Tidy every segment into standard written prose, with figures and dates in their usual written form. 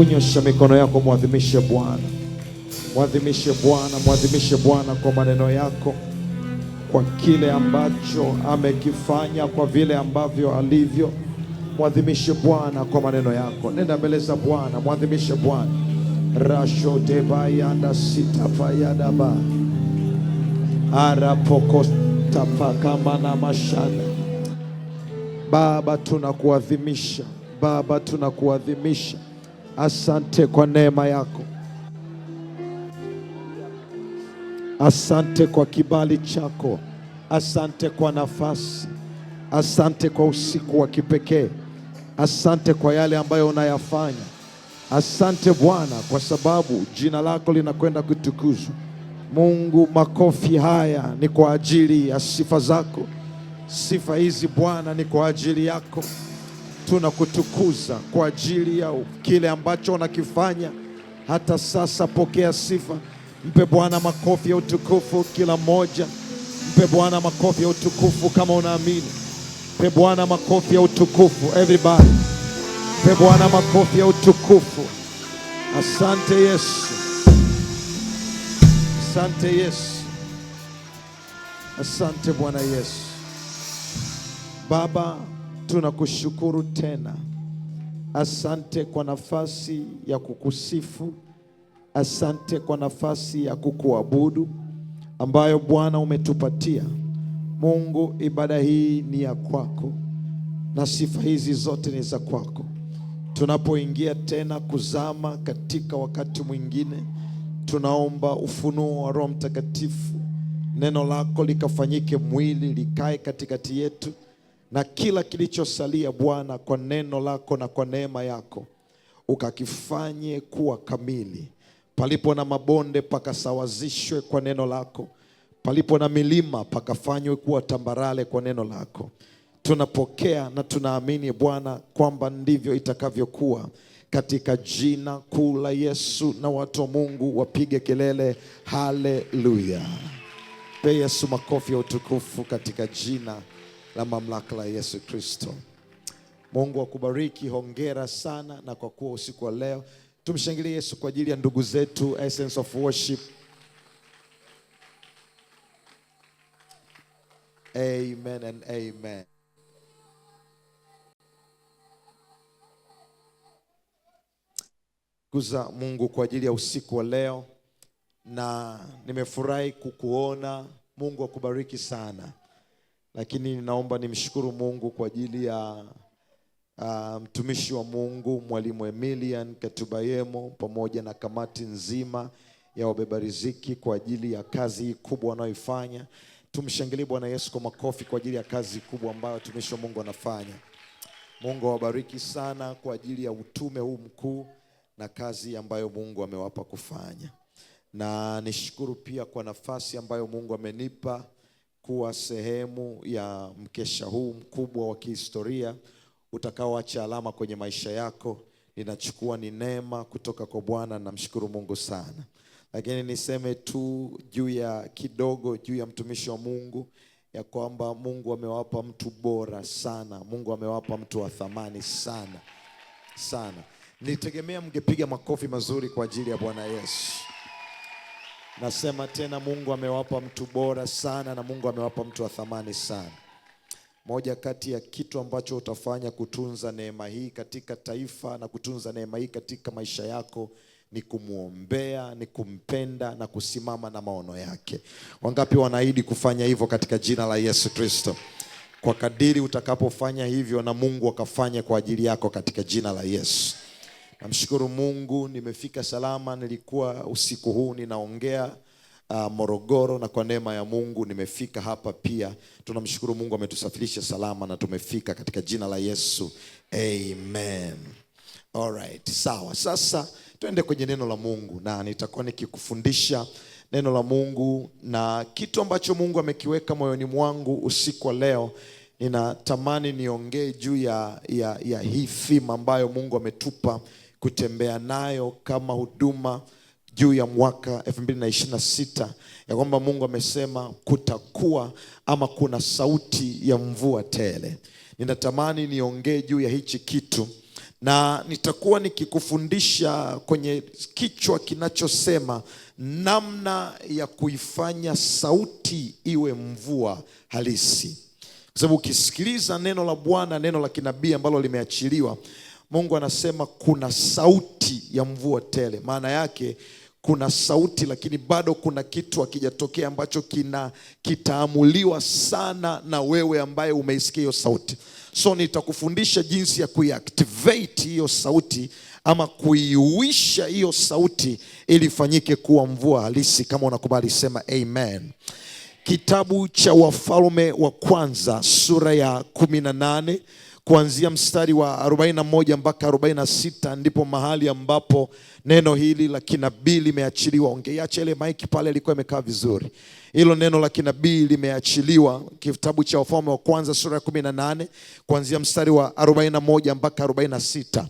Hebu nyosha mikono yako, muadhimishe Bwana. Muadhimishe Bwana, muadhimishe Bwana kwa maneno yako, kwa kile ambacho amekifanya, kwa vile ambavyo alivyo. Muadhimishe Bwana kwa maneno yako. Nenda mbele za Bwana, muadhimishe Bwana. Rasho debayanda sitapayadaba arapokostapakama mashana. Baba, tunakuadhimisha. Baba, tunakuadhimisha. Asante kwa neema yako. Asante kwa kibali chako. Asante kwa nafasi. Asante kwa usiku wa kipekee. Asante kwa yale ambayo unayafanya. Asante Bwana, kwa sababu jina lako linakwenda kutukuzwa. Mungu, makofi haya ni kwa ajili ya sifa zako. Sifa hizi Bwana ni kwa ajili yako. Tunakutukuza kwa ajili ya kile ambacho unakifanya hata sasa. Pokea sifa. Mpe Bwana makofi ya utukufu kila mmoja. Mpe Bwana makofi ya utukufu kama unaamini. Mpe Bwana makofi ya utukufu everybody. Mpe Bwana makofi ya utukufu. Asante Yesu. Asante Yesu. Asante Bwana Yesu. Baba, tunakushukuru tena. Asante kwa nafasi ya kukusifu. Asante kwa nafasi ya kukuabudu ambayo Bwana umetupatia. Mungu, ibada hii ni ya kwako na sifa hizi zote ni za kwako. Tunapoingia tena kuzama katika wakati mwingine, tunaomba ufunuo wa Roho Mtakatifu. Neno lako likafanyike mwili, likae katikati yetu, na kila kilichosalia Bwana, kwa neno lako na kwa neema yako ukakifanye kuwa kamili. Palipo na mabonde pakasawazishwe kwa neno lako. Palipo na milima pakafanywe kuwa tambarale kwa neno lako. Tunapokea na tunaamini Bwana kwamba ndivyo itakavyokuwa, katika jina kuu la Yesu. Na watu wa Mungu wapige kelele haleluya. Pe Yesu makofi ya utukufu katika jina la mamlaka la Yesu Kristo. Mungu akubariki. Hongera sana na kwa kuwa usiku wa leo. Tumshangilie Yesu kwa ajili ya ndugu zetu Essence of Worship. Amen and amen. Kuza Mungu kwa ajili ya usiku wa leo, na nimefurahi kukuona. Mungu akubariki sana. Lakini ninaomba nimshukuru Mungu kwa ajili ya mtumishi wa Mungu Mwalimu Emilian Katubayemo pamoja na kamati nzima ya wabeba riziki kwa ajili ya kazi kubwa wanayoifanya. Tumshangilie Bwana Yesu kwa makofi kwa ajili ya kazi kubwa ambayo mtumishi wa Mungu anafanya. Mungu awabariki sana kwa ajili ya utume huu mkuu na kazi ambayo Mungu amewapa kufanya. Na nishukuru pia kwa nafasi ambayo Mungu amenipa kuwa sehemu ya mkesha huu mkubwa wa kihistoria utakaoacha alama kwenye maisha yako. Ninachukua ni neema kutoka kwa Bwana, namshukuru Mungu sana. Lakini niseme tu juu ya kidogo juu ya mtumishi wa Mungu, ya kwamba Mungu amewapa mtu bora sana. Mungu amewapa mtu wa thamani sana sana. Nitegemea mngepiga makofi mazuri kwa ajili ya Bwana Yesu. Nasema tena, Mungu amewapa mtu bora sana na Mungu amewapa mtu wa thamani sana. Moja kati ya kitu ambacho utafanya kutunza neema hii katika taifa na kutunza neema hii katika maisha yako ni kumuombea, ni kumpenda na kusimama na maono yake. Wangapi wanaahidi kufanya hivyo katika jina la Yesu Kristo? Kwa kadiri utakapofanya hivyo, na Mungu akafanya kwa ajili yako katika jina la Yesu. Namshukuru Mungu nimefika salama. Nilikuwa usiku huu ninaongea Morogoro, na kwa neema ya Mungu nimefika hapa pia. Tunamshukuru Mungu ametusafirisha salama na tumefika katika jina la Yesu. Amen. Alright, sawa. Sasa tuende kwenye neno la Mungu, na nitakuwa nikikufundisha neno la Mungu, na kitu ambacho Mungu amekiweka moyoni mwangu usiku wa leo. Ninatamani niongee juu ya hii theme ambayo Mungu ametupa kutembea nayo kama huduma juu ya mwaka 2026, ya kwamba Mungu amesema kutakuwa ama kuna sauti ya mvua tele. Ninatamani niongee juu ya hichi kitu na nitakuwa nikikufundisha kwenye kichwa kinachosema namna ya kuifanya sauti iwe mvua halisi. Kwa sababu ukisikiliza neno la Bwana, neno la kinabii ambalo limeachiliwa, Mungu anasema kuna sauti ya mvua tele. Maana yake kuna sauti, lakini bado kuna kitu hakijatokea ambacho kitaamuliwa sana na wewe ambaye umeisikia hiyo sauti. So nitakufundisha jinsi ya kuiactivate hiyo sauti ama kuiuisha hiyo sauti ili ifanyike kuwa mvua halisi. Kama unakubali sema amen. Kitabu cha Wafalme wa kwanza sura ya 18 kuanzia mstari wa 41 mpaka 46 ndipo mahali ambapo neno hili la kinabii limeachiliwa. Ungeacha ile mic pale, ilikuwa imekaa vizuri. Hilo neno la kinabii limeachiliwa kitabu cha Wafalme wa kwanza sura ya 18 kuanzia mstari wa 41 mpaka 46.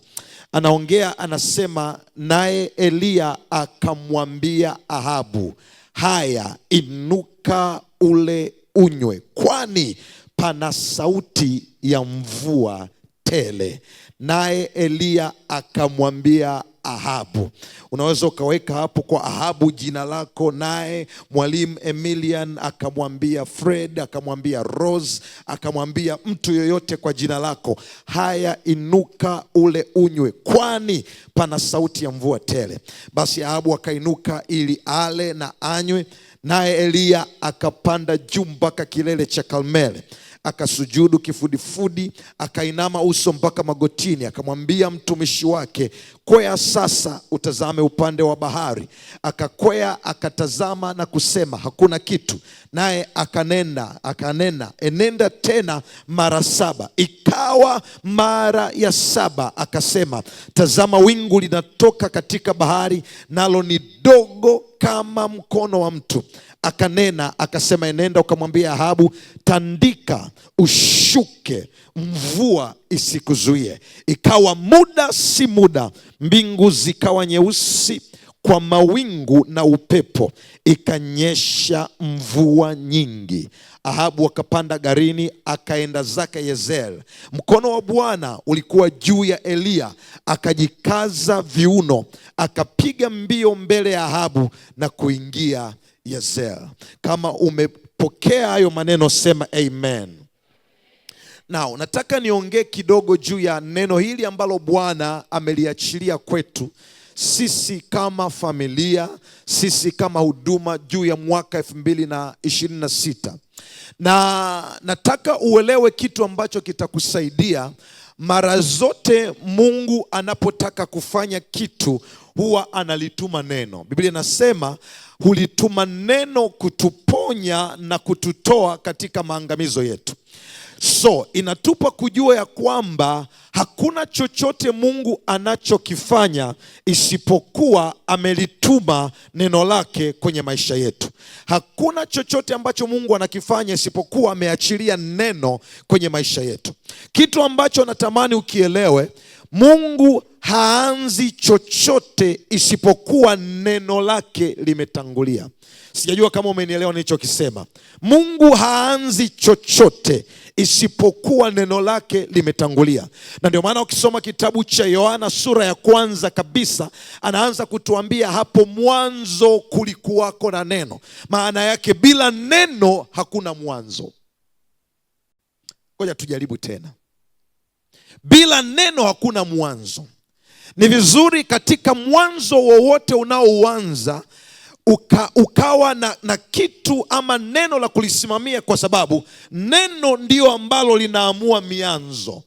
Anaongea, anasema, naye Eliya akamwambia Ahabu, haya, inuka ule unywe, kwani pana sauti ya mvua tele. Naye Eliya akamwambia Ahabu. Unaweza ukaweka hapo kwa Ahabu jina lako. Naye mwalimu Emilian akamwambia Fred, akamwambia Rose, akamwambia mtu yoyote kwa jina lako, haya, inuka ule unywe, kwani pana sauti ya mvua tele. Basi Ahabu akainuka ili ale na anywe. Naye Eliya akapanda juu mpaka kilele cha Karmeli, akasujudu kifudifudi, akainama uso mpaka magotini. Akamwambia mtumishi wake, kwea sasa utazame upande wa bahari. Akakwea akatazama na kusema, hakuna kitu. Naye akanena, enenda tena mara 7. Ikawa mara ya 7 akasema, tazama, wingu linatoka katika bahari, nalo ni dogo kama mkono wa mtu. Akanena akasema, enenda ukamwambia Ahabu, tandika ushuke, mvua isikuzuie. Ikawa muda si muda, mbingu zikawa nyeusi kwa mawingu na upepo, ikanyesha mvua nyingi. Ahabu akapanda garini akaenda zake Yezreel. Mkono wa Bwana ulikuwa juu ya Eliya, akajikaza viuno, akapiga mbio mbele ya Ahabu na kuingia Yezreel. Kama umepokea hayo maneno sema amen. Now, nataka niongee kidogo juu ya neno hili ambalo Bwana ameliachilia kwetu sisi kama familia, sisi kama huduma juu ya mwaka 2026. Na nataka uelewe kitu ambacho kitakusaidia. Mara zote Mungu anapotaka kufanya kitu huwa analituma neno. Biblia inasema hulituma neno kutuponya na kututoa katika maangamizo yetu. So inatupa kujua ya kwamba hakuna chochote Mungu anachokifanya isipokuwa amelituma neno lake kwenye maisha yetu. Hakuna chochote ambacho Mungu anakifanya isipokuwa ameachilia neno kwenye maisha yetu. Kitu ambacho natamani ukielewe, Mungu haanzi chochote isipokuwa neno lake limetangulia. Sijajua kama umenielewa nilichokisema. Mungu haanzi chochote isipokuwa neno lake limetangulia. Na ndio maana ukisoma kitabu cha Yohana sura ya kwanza kabisa, anaanza kutuambia hapo mwanzo kulikuwako na neno. Maana yake bila neno hakuna mwanzo. Ngoja tujaribu tena. Bila neno hakuna mwanzo. Ni vizuri katika mwanzo wowote unaoanza ukawa na kitu ama neno la kulisimamia, kwa sababu neno ndio ambalo linaamua mianzo.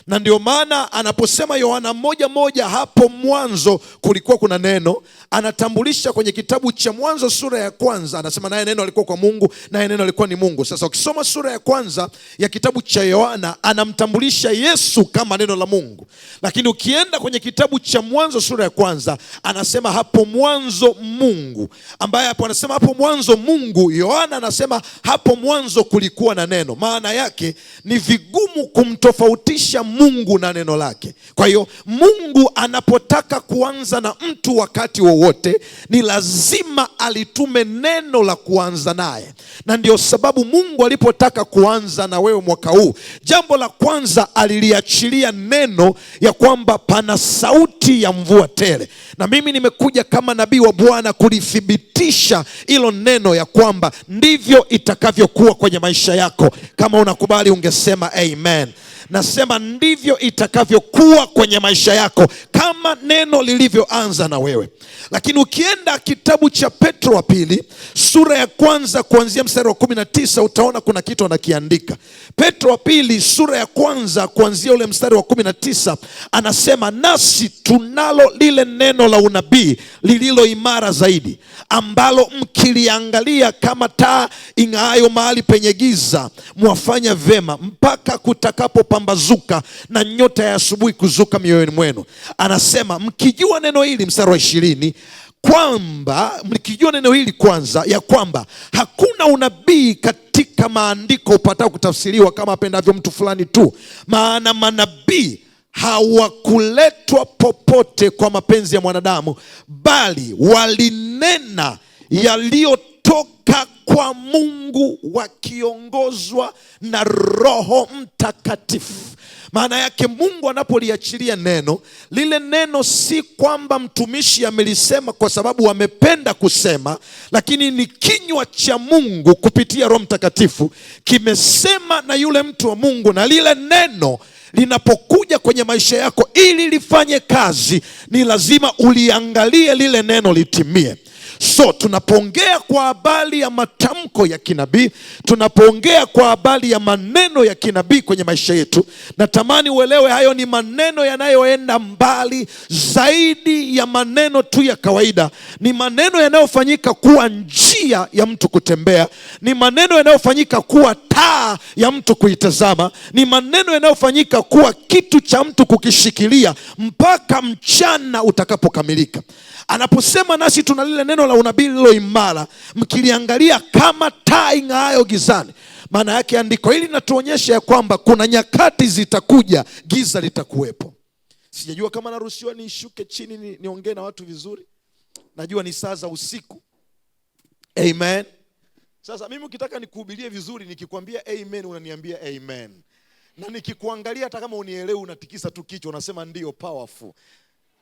Na ndio maana anaposema Yohana 1:1 hapo mwanzo kulikuwa kuna neno, anatambulisha kwenye kitabu cha Mwanzo sura ya kwanza, anasema naye neno alikuwa kwa Mungu, naye neno alikuwa ni Mungu. Sasa ukisoma sura ya kwanza ya kitabu cha Yohana, anamtambulisha Yesu kama neno la Mungu. Lakini ukienda kwenye kitabu cha Mwanzo sura ya kwanza, anasema hapo mwanzo Mungu, ambaye hapo anasema hapo mwanzo Mungu, Yohana anasema hapo mwanzo kulikuwa na neno. Maana yake ni vigumu kumtofautisha Mungu na neno lake. Kwa hiyo Mungu anapotaka kuanza na mtu wakati wowote, ni lazima alitume neno la kuanza naye. Na ndio sababu Mungu alipotaka kuanza na wewe mwaka huu, jambo la kwanza aliliachilia neno ya kwamba pana sauti ya mvua tele. Na mimi nimekuja kama nabii wa Bwana kulithibitisha hilo neno ya kwamba ndivyo itakavyokuwa kwenye maisha yako. Kama unakubali ungesema amen. Nasema ndivyo itakavyokuwa kwenye maisha yako kama neno lilivyoanza na wewe. Lakini ukienda kitabu cha Petro wa pili sura ya kwanza kuanzia mstari wa 19, utaona kuna kitu anakiandika. Petro wa pili sura ya kwanza kuanzia ule mstari wa 19 anasema, nasi tunalo lile neno la unabii lililo imara zaidi, ambalo mkiliangalia kama taa ing'aayo mahali penye giza, mwafanya vema mpaka kutakapopambazuka na nyota ya asubuhi kuzuka mioyoni mwenu. Anasema mkijua neno hili, mstari wa 20, kwamba mkijua neno hili kwanza, ya kwamba hakuna unabii katika maandiko upatao kutafsiriwa kama apendavyo mtu fulani tu. Maana manabii hawakuletwa popote kwa mapenzi ya mwanadamu, bali walinena yaliyotoka kwa Mungu wakiongozwa na Roho Mtakatifu. Maana yake Mungu anapoliachilia neno, lile neno si kwamba mtumishi amelisema kwa sababu amependa kusema, lakini ni kinywa cha Mungu kupitia Roho Mtakatifu kimesema na yule mtu wa Mungu. Na lile neno linapokuja kwenye maisha yako, ili lifanye kazi, ni lazima uliangalie lile neno litimie. So tunapoongea kwa habari ya matamko ya kinabii, tunapoongea kwa habari ya maneno ya kinabii kwenye maisha yetu, natamani uelewe hayo ni maneno yanayoenda mbali zaidi ya maneno tu ya kawaida. Ni maneno yanayofanyika kuwa njia ya mtu kutembea, ni maneno yanayofanyika kuwa taa ya mtu kuitazama, ni maneno yanayofanyika kuwa kitu cha mtu kukishikilia mpaka mchana utakapokamilika. Anaposema nasi tuna lile neno la unabii lililo imara, mkiliangalia kama taa ing'aayo gizani, maana yake andiko hili linatuonyesha ya kwamba kuna nyakati zitakuja giza litakuwepo. Sijajua kama naruhusiwa nishuke chini niongee na watu vizuri. Najua ni saa za usiku. Amen. Sasa mimi ukitaka nikuhubirie vizuri, nikikwambia amen unaniambia amen. Na nikikuangalia hata kama unielewi unatikisa tu kichwa unasema ndio, powerful.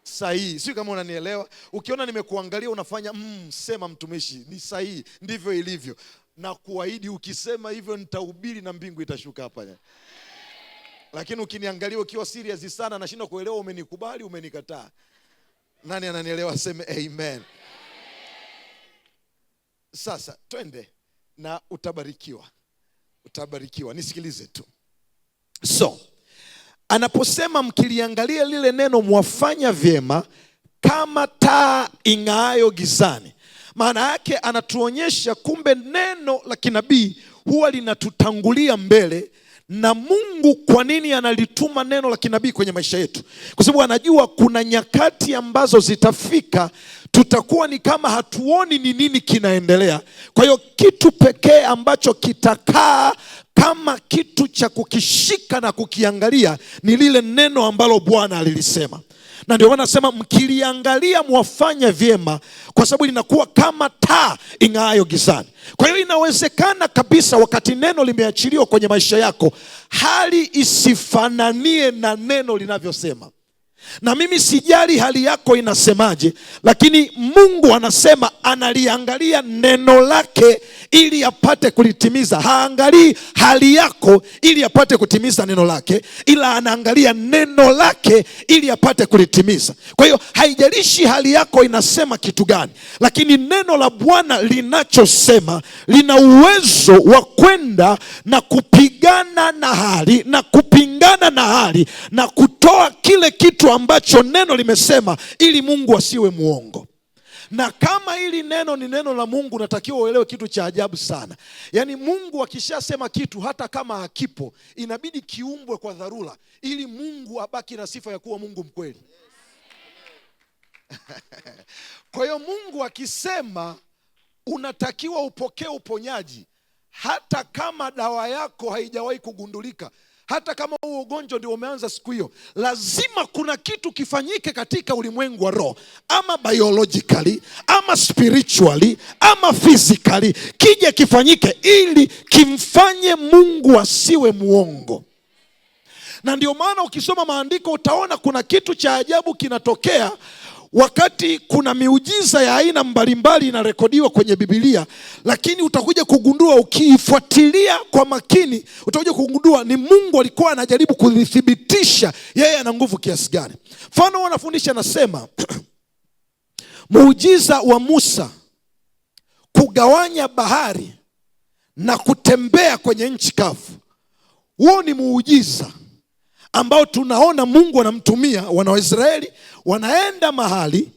Sahihi. Sio kama unanielewa. Ukiona nimekuangalia unafanya sema mtumishi, ni sahihi, ndivyo ilivyo. Na kuahidi ukisema hivyo nitahubiri na mbingu itashuka hapa. Lakini ukiniangalia ukiwa serious sana, nashindwa kuelewa umenikubali umenikataa. Nani ananielewa seme amen. Sasa twende na utabarikiwa. Utabarikiwa. Nisikilize tu. So anaposema mkiliangalia lile neno mwafanya vyema kama taa ing'aayo gizani, maana yake anatuonyesha kumbe neno la kinabii huwa linatutangulia mbele. Na Mungu kwa nini analituma neno la kinabii kwenye maisha yetu? Kwa sababu anajua kuna nyakati ambazo zitafika tutakuwa ni kama hatuoni ni nini kinaendelea. Kwa hiyo kitu pekee ambacho kitakaa kama kitu cha kukishika na kukiangalia ni lile neno ambalo Bwana alilisema. Na ndio maana nasema mkiliangalia mwafanya vyema, kwa sababu linakuwa kama taa ing'aayo gizani. Kwa hiyo inawezekana kabisa wakati neno limeachiliwa kwenye maisha yako, hali isifananie na neno linavyosema. Na mimi sijali hali yako inasemaje, lakini Mungu anasema analiangalia neno lake ili apate kulitimiza. Haangalii hali yako ili apate kutimiza neno lake, ila anaangalia neno lake ili apate kulitimiza. Kwa hiyo haijalishi hali yako inasema kitu gani, lakini neno la Bwana linachosema lina uwezo wa kwenda na kupigana na hali na kupingana na hali na kutoa kile kitu ambacho neno limesema, ili Mungu asiwe muongo. Na kama hili neno ni neno la Mungu, natakiwa uelewe kitu cha ajabu sana. Yaani Mungu akishasema kitu, hata kama hakipo, inabidi kiumbwe kwa dharura ili Mungu abaki na sifa ya kuwa Mungu mkweli. Kwa hiyo Mungu akisema unatakiwa upokee uponyaji, hata kama dawa yako haijawahi kugundulika, hata kama huo ugonjwa ndio umeanza siku hiyo, lazima kuna kitu kifanyike katika ulimwengu wa roho, ama biologically, ama spiritually, ama physically, kije kifanyike ili kimfanye Mungu asiwe muongo. Na ndio maana ukisoma maandiko utaona kuna kitu cha ajabu kinatokea wakati kuna miujiza ya aina mbalimbali inarekodiwa kwenye Biblia, lakini utakuja kugundua ukiifuatilia kwa makini, utakuja kugundua ni Mungu alikuwa anajaribu kudhibitisha yeye ana nguvu kiasi gani. Mfano wanafundisha nasema muujiza wa Musa kugawanya bahari na kutembea kwenye nchi kavu, huo ni muujiza ambao tunaona Mungu anamtumia wana wa Israeli. Wanaenda mahali,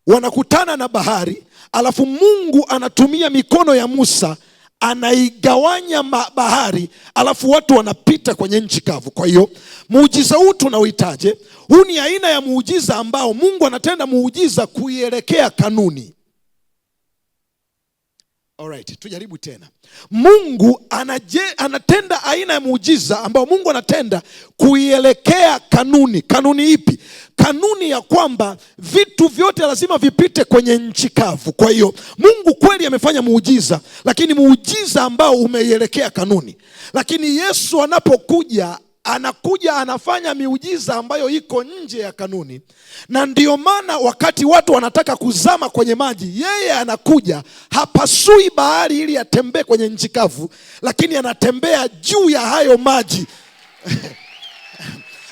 wanakutana na bahari, alafu Mungu anatumia mikono ya Musa, anaigawanya bahari, alafu watu wanapita kwenye nchi kavu. Kwa hiyo muujiza huu tunauitaje? Huu ni aina ya muujiza ambao Mungu anatenda muujiza kuielekea kanuni. Alright, tujaribu tena. Mungu anatenda aina ya muujiza ambao Mungu anatenda kuielekea kanuni. Kanuni ipi? Kanuni ya kwamba vitu vyote lazima vipite kwenye nchi kavu. Kwa hiyo Mungu kweli amefanya muujiza, lakini muujiza ambao umeielekea kanuni. Lakini Yesu anapokuja, anafanya miujiza ambayo iko nje ya kanuni. Na ndio maana wakati watu wanataka kuzama kwenye maji, yeye anakuja, hapasui bahari ili atembee kwenye nchi kavu, lakini anatembea juu ya hayo maji.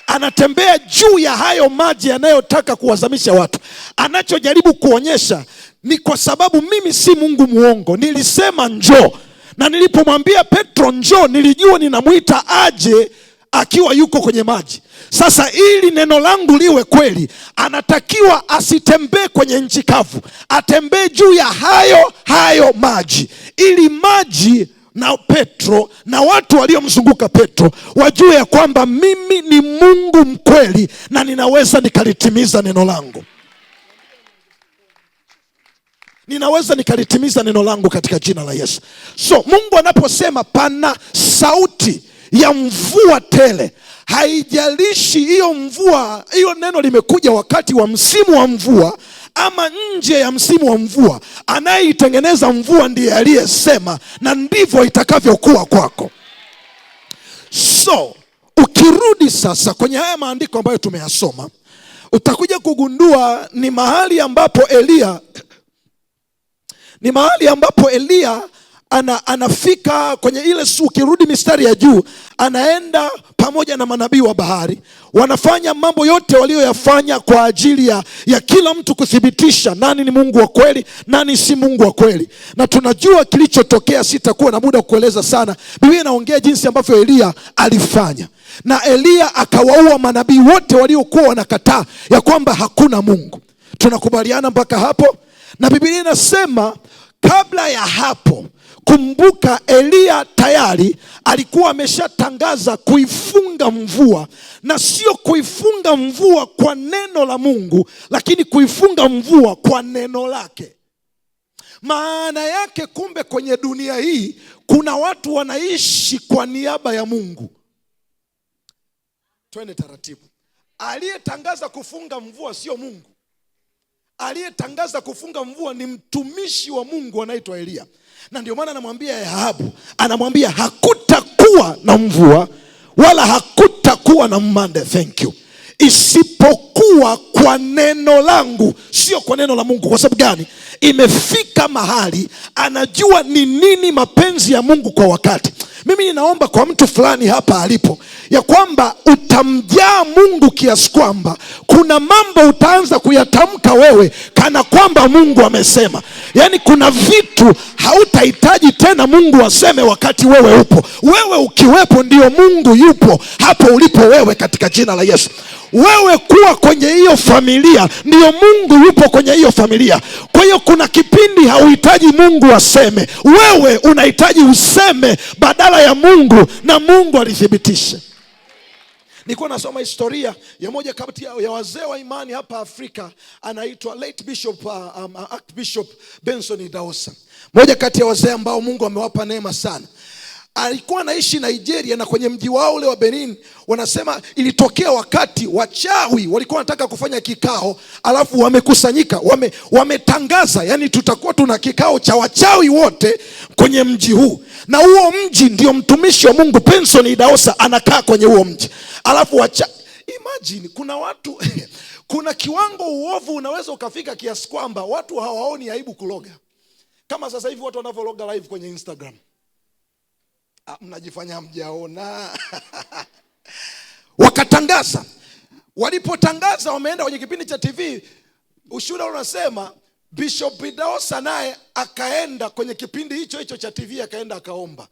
Anatembea juu ya hayo maji yanayotaka kuwazamisha watu. Anachojaribu kuonyesha ni kwa sababu mimi si Mungu muongo. Nilisema njoo, na nilipomwambia Petro njoo, nilijua ninamuita aje akiwa yuko kwenye maji. Sasa ili neno langu liwe kweli, anatakiwa asitembee kwenye nchi kavu, atembee juu ya hayo maji, ili maji na Petro na watu waliomzunguka Petro wajue ya kwamba mimi ni Mungu mkweli na ninaweza nikalitimiza neno langu. Ninaweza nikalitimiza neno langu katika jina la Yesu. So Mungu anaposema pana sauti ya mvua tele, haijalishi hiyo mvua, hiyo neno limekuja wakati wa msimu wa mvua ama nje ya msimu wa mvua, anayeitengeneza mvua ndiye aliyesema, na ndivyo itakavyokuwa kwako. So ukirudi sasa kwenye haya maandiko ambayo tumeyasoma, utakuja kugundua ni mahali ambapo Elia anafika kwenye ile ukirudi mistari ya juu, anaenda pamoja na manabii wa bahari, wanafanya mambo yote walioyafanya kwa ajili ya kila mtu kuthibitisha nani ni Mungu wa kweli, nani si Mungu wa kweli. Na tunajua kilichotokea, sitakuwa na muda kueleza sana. Biblia inaongea jinsi ambavyo Elia alifanya, na Elia akawaua manabii wote waliokuwa wanakataa ya kwamba hakuna Mungu. Tunakubaliana mpaka hapo? Na Biblia inasema kabla ya hapo, kumbuka Elia tayari alikuwa ameshatangaza kuifunga mvua, na sio kuifunga mvua kwa neno la Mungu, lakini kuifunga mvua kwa neno lake. Maana yake kumbe kwenye dunia hii kuna watu wanaishi kwa niaba ya Mungu. Twende taratibu. Aliyetangaza kufunga mvua sio Mungu. Aliyetangaza kufunga mvua ni mtumishi wa Mungu anaitwa Elia. Na ndio maana anamwambia Ahabu, anamwambia hakutakuwa na mvua wala hakutakuwa na mmande, thank you, isipokuwa kwa neno langu, sio kwa neno la Mungu. Kwa sababu gani? Imefika mahali anajua ni nini mapenzi ya Mungu kwa wakati. Mimi ninaomba kwa mtu fulani hapa alipo ya kwamba utamjaa Mungu kiasi kwamba kuna mambo utaanza kuyatamka wewe kana kwamba Mungu amesema. Yaani kuna vitu hautahitaji tena Mungu aseme wakati wewe upo. Wewe ukiwepo ndio Mungu yupo hapo ulipo wewe, katika jina la Yesu. Wewe kuwa kwenye hiyo familia ndio Mungu yupo kwenye hiyo familia. Kwa hiyo kuna kipindi hauhitaji Mungu aseme, wewe unahitaji useme badala ya Mungu, na Mungu alithibitishe. Nilikuwa nasoma historia ya moja kati ya wazee wa imani hapa Afrika, anaitwa late Bishop Archbishop Benson Idahosa. Moja kati ya wazee ambao Mungu amewapa neema sana. alikuwa anaishi Nigeria, na kwenye mji wao ule wa Benin wanasema ilitokea wakati wachawi walikuwa wanataka kufanya kikao, alafu wamekusanyika, wametangaza, yani tutakuwa tuna kikao cha wachawi wote kwenye mji huu, na huo mji ndio mtumishi wa Mungu Benson Idahosa anakaa kwenye huo mji. Alafu imagine kuna watu kuna kiwango uovu unaweza ukafika kiasi kwamba watu hawaoni aibu kuloga. Kama sasa hivi watu wanavyologa live kwenye Instagram. Mnajifanya mjaona. Wakatangaza. Walipotangaza wameenda kwenye kipindi cha TV, ushuhuda unasema Bishop Idahosa naye akaenda kwenye kipindi hicho cha TV, akaenda akaomba.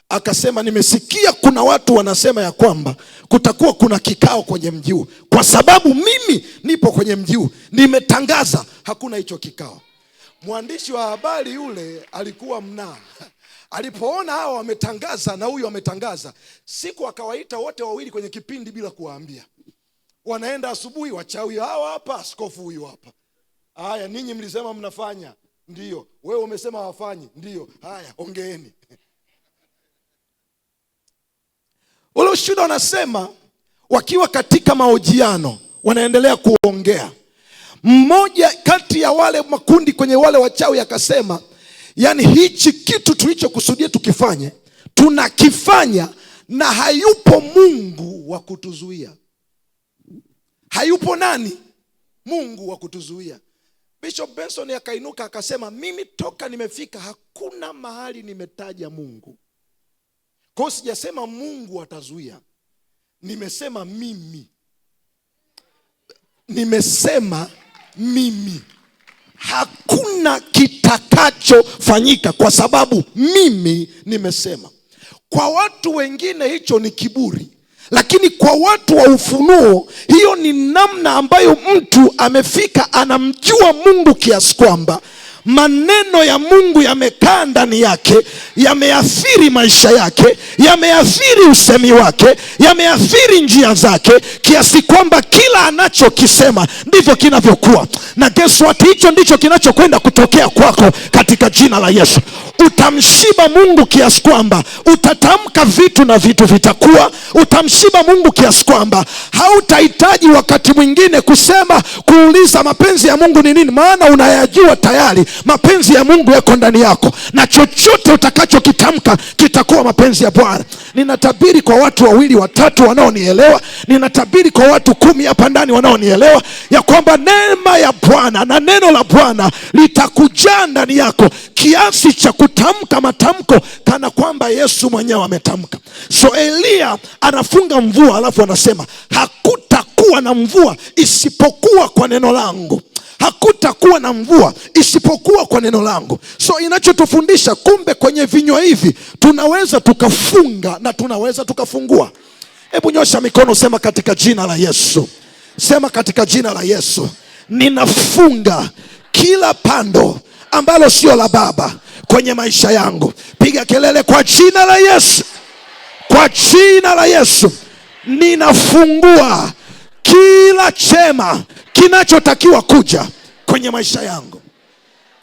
Akasema nimesikia kuna watu wanasema ya kwamba kutakuwa kuna kikao kwenye mji huu, kwa sababu mimi nipo kwenye mji huu, nimetangaza hakuna hicho kikao. Mwandishi wa habari yule alikuwa mnaa. Alipoona hao wametangaza na huyu ametangaza, siku akawaita wote wawili kwenye kipindi bila kuwaambia. Wanaenda asubuhi, wachawi hawa hapa, askofu huyu hapa. Haya, ninyi mlisema mnafanya, ndio. Wewe umesema hawafanyi, ndio. Haya, ongeeni. Ule ushuhuda wanasema wakiwa katika mahojiano wanaendelea kuongea, mmoja kati ya wale makundi kwenye wale wachawi akasema, yani hichi kitu tulichokusudia tukifanye tunakifanya, na hayupo Mungu wa kutuzuia. Hayupo nani? Mungu wa kutuzuia. Bishop Benson akainuka akasema, mimi toka nimefika hakuna mahali nimetaja Mungu. Kwa sijasema Mungu atazuia, nimesema mimi. Hakuna kitakachofanyika kwa sababu mimi nimesema. Kwa watu wengine hicho ni kiburi, lakini kwa watu wa ufunuo hiyo ni namna ambayo mtu amefika anamjua Mungu kiasi kwamba maneno ya Mungu yamekaa ndani yake, yameathiri maisha yake, yameathiri usemi wake, yameathiri njia zake, kiasi kwamba kila anachokisema ndivyo kinavyokuwa. Na guess what? Hicho ndicho kinachokwenda kutokea kwako katika jina la Yesu. Utamshiba Mungu kiasi kwamba utatamka vitu na vitu vitakuwa. Utamshiba Mungu kiasi kwamba hautahitaji wakati mwingine kuuliza mapenzi ya Mungu ni nini, maana unayajua tayari. Mapenzi ya Mungu yako ndani yako, na chochote utakachokitamka kitakuwa mapenzi ya Bwana. Ninatabiri kwa watu 2 3 wanaonielewa, ninatabiri kwa watu 10 hapa ndani wanaonielewa, ya kwamba neema ya Bwana na neno la Bwana litakujaa ndani yako kiasi cha kutamka matamko kana kwamba Yesu mwenyewe ametamka. So Elia anafunga mvua, alafu anasema hakutakuwa na mvua isipokuwa kwa neno langu. Hakutakuwa na mvua isipokuwa kwa neno langu. So inachotufundisha, kumbe kwenye vinywa hivi tunaweza tukafunga na tunaweza tukafungua. Hebu nyosha mikono, sema katika jina la Yesu. Sema katika jina la Yesu, ninafunga kila pando ambalo sio la Baba kwenye maisha yangu. Piga kelele kwa jina la Yesu. Kwa jina la Yesu ninafungua kila chema kinachotakiwa kuja kwenye maisha yangu.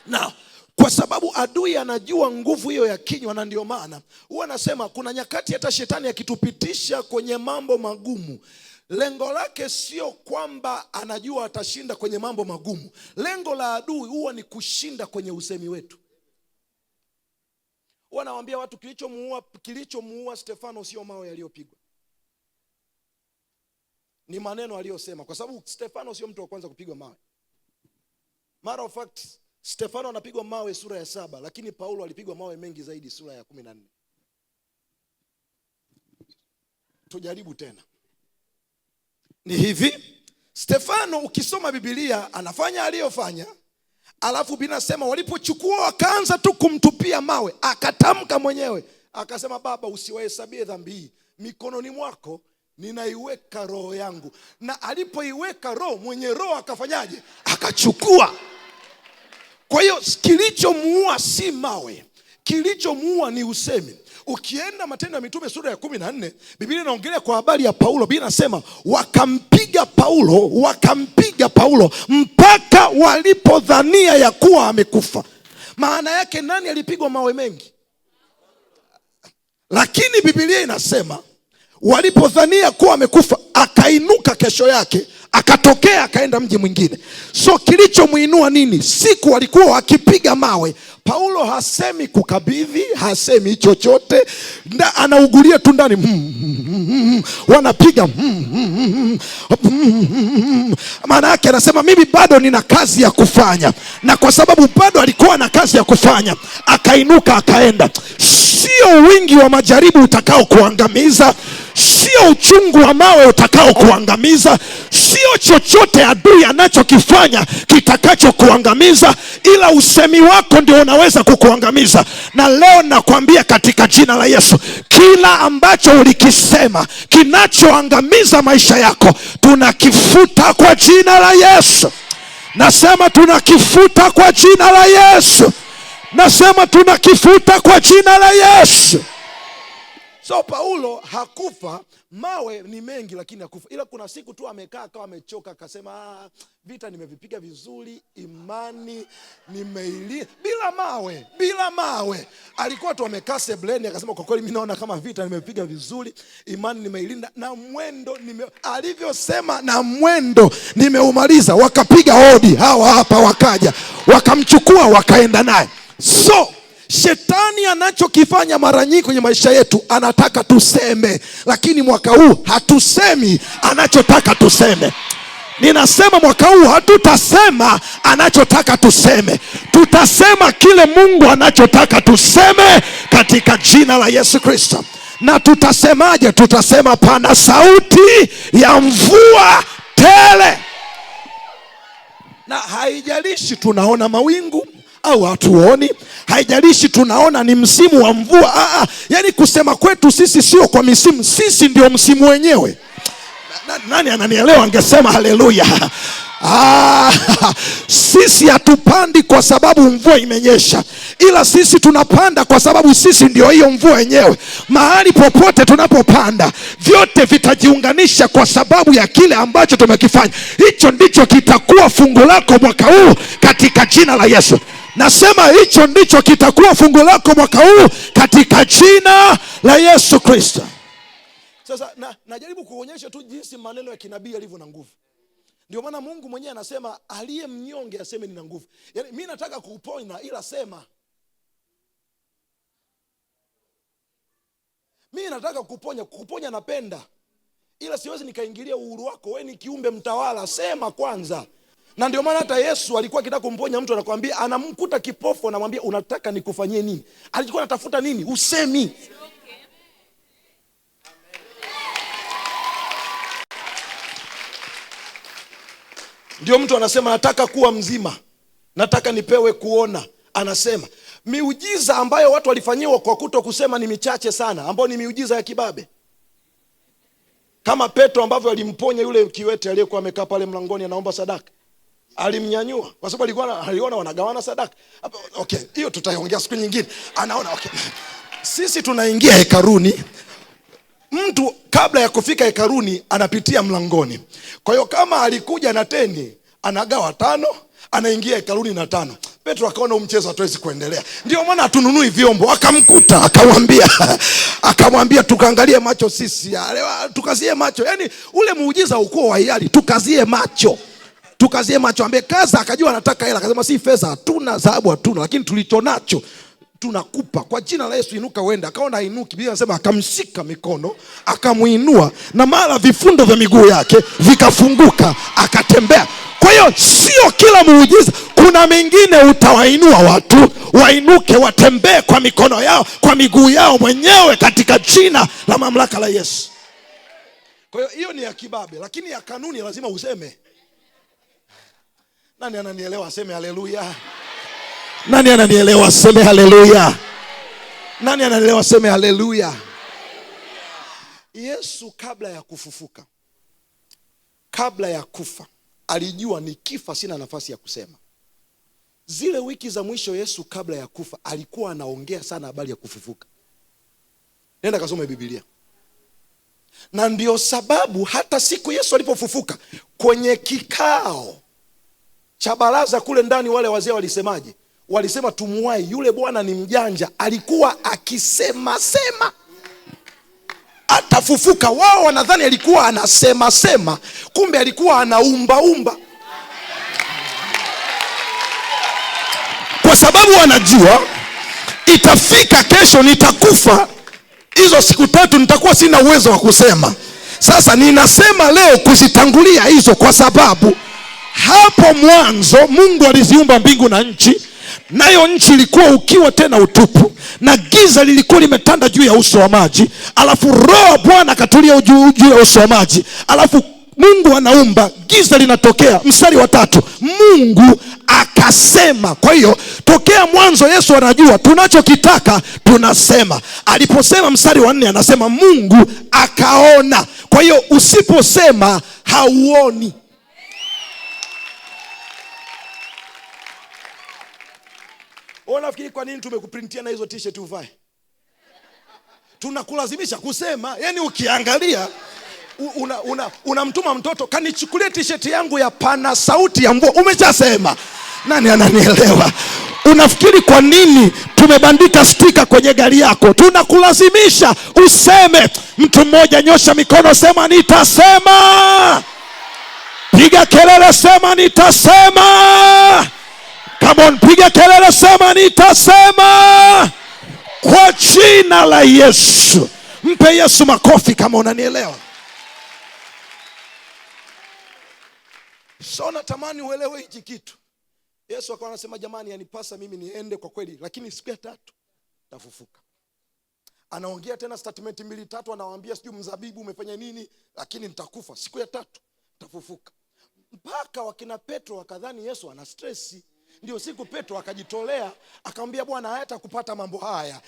Na kwa sababu adui anajua nguvu hiyo ya kinywa, na ndio maana huwa anasema kuna nyakati hata shetani akitupitisha kwenye mambo magumu, lengo lake sio kwamba anajua atashinda kwenye mambo magumu. Lengo la adui huwa ni kushinda kwenye usemi wetu. Huwa nawaambia watu kilichomuua Stefano sio mawe yaliyopigwa, ni maneno aliyosema, kwa sababu Stefano sio mtu wa kwanza kupigwa mawe. Matter of fact, Stefano anapigwa mawe sura ya 7, lakini Paulo alipigwa mawe mengi zaidi sura ya 14. Tujaribu tena. Ni hivi, Stefano ukisoma Biblia anafanya aliyofanya, alafu binasema walipochukua wakaanza tu kumtupia mawe, akatamka mwenyewe akasema, Baba usiwahesabie dhambi hii, mikononi mwako ninaiweka roho yangu. Na alipoiweka roho, mwenye roho akafanyaje? Akachukua. Kwa hiyo kilichomuua si mawe, kilichomuua ni usemi. Ukienda Matendo ya Mitume sura ya 14, Biblia inaongelea kwa habari ya Paulo. Biblia inasema wakampiga Paulo mpaka walipodhania ya kuwa amekufa. Maana yake nani alipigwa mawe mengi? Lakini Biblia inasema walipodhania kuwa amekufa, akainuka kesho yake, akatokea akaenda mji mwingine. So kilichomuinua nini? Siku walikuwa wakipiga mawe, Paulo hasemi kukabidhi, hasemi chochote, anaugulia tu ndani, wanapiga, maana yake anasema mimi bado nina kazi ya kufanya. Na kwa sababu bado alikuwa na kazi ya kufanya, akainuka akaenda. Sio wingi wa majaribu utakao kuangamiza, sio uchungu wa mawe utakao kuangamiza, sio chochote adui anachokifanya kitakacho kuangamiza, ila usemi wako ndio unaweza kukuangamiza. Na leo nakwambia katika jina la Yesu, kila ambacho ulikisema kinachoangamiza maisha yako, tunakifuta kwa jina la Yesu. Nasema tunakifuta kwa jina la Yesu. Nasema tunakifuta kwa jina la Yesu. So Paulo hakufa, mawe ni mengi lakini hakufa. Ila kuna siku tu amekaa akawa amechoka, akasema vita nimevipiga vizuri, imani nimeilinda bila mawe. Alikuwa tu amekaa sebleni, akasema kwa kweli mimi naona kama vita nimepiga vizuri, imani nimeilinda, na mwendo alivyosema, na mwendo nimeumaliza. Wakapiga hodi hawa hapa, wakaja wakamchukua wakaenda naye. So Shetani anachokifanya mara nyingi kwenye maisha yetu, anataka tuseme, lakini mwaka huu hatusemi anachotaka tuseme. Ninasema mwaka huu hatutasema anachotaka tuseme, tutasema kile Mungu anachotaka tuseme katika jina la Yesu Kristo. Na tutasemaje? Tutasema pana sauti ya mvua tele. Na haijalishi tunaona mawingu au hatuoni, haijalishi tunaona ni msimu wa mvua. Yani kusema kwetu sisi sio kwa misimu, sisi ndio msimu wenyewe. Nani ananielewa? Angesema haleluya. Sisi hatupandi kwa sababu mvua imenyesha, ila sisi tunapanda kwa sababu sisi ndio hiyo mvua yenyewe. Mahali popote tunapopanda, vyote vitajiunganisha kwa sababu ya kile ambacho tumekifanya. Hicho ndicho kitakuwa fungu lako mwaka huu katika jina la Yesu. Nasema hicho ndicho kitakuwa fungu lako mwaka huu katika jina la Yesu Kristo. Sasa najaribu kuonyesha tu jinsi maneno ya kinabii yalivyo na nguvu. Ndio maana Mungu mwenyewe anasema aliye mnyonge aseme nina nguvu. Yaani mimi nataka kuponya, ila sema. Mimi nataka kuponya napenda, ila siwezi nikaingilia uhuru wako. Wewe ni kiumbe mtawala, sema kwanza. Na ndio maana hata Yesu alikuwa akitaka kumponya mtu, anakuambia, anamkuta kipofu, anamwambia unataka nikufanyie nini? Alikuwa anatafuta nini? Usemi. Ndio mtu anasema nataka kuwa mzima, nataka nipewe kuona. Anasema miujiza ambayo watu walifanyiwa kwa kuto kusema ni michache sana, ambayo ni miujiza ya kibabe. Kama Petro ambavyo alimponya yule kiwete aliyekuwa amekaa pale mlangoni anaomba sadaka. Alimnyanyua kwa sababu aliona wanagawana sadaka. Okay, hiyo tutaongea siku nyingine. Anaona okay. Sisi tunaingia hekaruni. Mtu kabla ya kufika hekaruni anapitia mlangoni. Kwa hiyo kama alikuja na 10, anagawa 5, anaingia hekaruni na 5. Petro akaona mchezo hatuwezi kuendelea. Ndio maana hatununui vyombo. Akamkuta, akamwambia tukaangalie macho sisi. Tukazie macho. Yaani ule muujiza ukoo wa hiari, tukazie macho. Ambaye kaza akajua anataka hela, akasema si fedha hatuna, dhahabu hatuna, lakini tulicho nacho tunakupa. Kwa jina la Yesu inuka uende. Akaona hainuki. Biblia inasema akamshika mikono, akamuinua, na mara vifundo vya miguu yake vikafunguka, akatembea. Kwa hiyo sio kila muujiza. Kuna mengine utawainua watu wainuke, watembee kwa mikono yao, kwa miguu yao mwenyewe katika jina la mamlaka la Yesu. Kwa hiyo ni ya kibabe, lakini ya kanuni lazima useme. Nani ananielewa? Aseme haleluya. Nani ananielewa? Aseme haleluya. Nani ananielewa? Aseme haleluya. Yesu kabla ya kufufuka, kabla ya kufa, alijua nikifa sina nafasi ya kusema. Zile wiki za mwisho Yesu kabla ya kufa alikuwa anaongea sana habari ya kufufuka. Nenda kasome Biblia. Na ndio sababu hata siku Yesu alipofufuka, kwenye kikao cha baraza kule ndani, wale wazee walisemaje? Walisema tumuwai, yule bwana ni mjanja, alikuwa akisema. atafufuka. Wao wanadhani alikuwa anasema sema, kumbe alikuwa anaumba. Kwa sababu wanajua itafika kesho nitakufa, hizo siku 3 nitakuwa sina uwezo wa kusema. Sasa ninasema leo kuzitangulia hizo, kwa sababu hapo mwanzo Mungu aliziumba mbingu na nchi, nayo nchi ilikuwa ukiwa tena utupu, na giza lilikuwa limetanda juu ya uso wa maji. Alafu Roho Bwana akatulia juu ya uso wa maji. Alafu Mungu anaumba, giza linatokea. Mstari wa 3, Mungu akasema. Kwa hiyo tokea mwanzo Yesu anajua tunachokitaka tunasema. Aliposema mstari wa 4 anasema Mungu akaona. Kwa hiyo usiposema hauoni. Unafikiri kwa nini tumekuprintia na hizo t-shirt uvae? Tunakulazimisha kusema. Yaani ukiangalia unamtuma mtoto kanichukulie t-shirt yangu ya pana sauti ya mvua. Umeshasema. Nani ananielewa? Unafikiri kwa nini tumebandika stika kwenye gari yako? Tunakulazimisha useme. Mtu mmoja nyosha mikono, sema nitasema. Piga kelele, sema nitasema. Come on, piga kelele, sema nitasema. Kwa jina la Yesu. Mpe Yesu makofi kama unanielewa. So natamani uelewe hiki kitu. Yesu akawa anasema jamani, yanipasa mimi niende kwa kweli, lakini siku ya 3 tafufuka. Anaongea tena statement 2-3, anawaambia sijui mzabibu umefanya nini, lakini nitakufa siku ya 3 tafufuka. Mpaka wakina Petro wakadhani Yesu ana stress. Ndio siku Petro akajitolea, akamwambia Bwana hayatakupata mambo haya.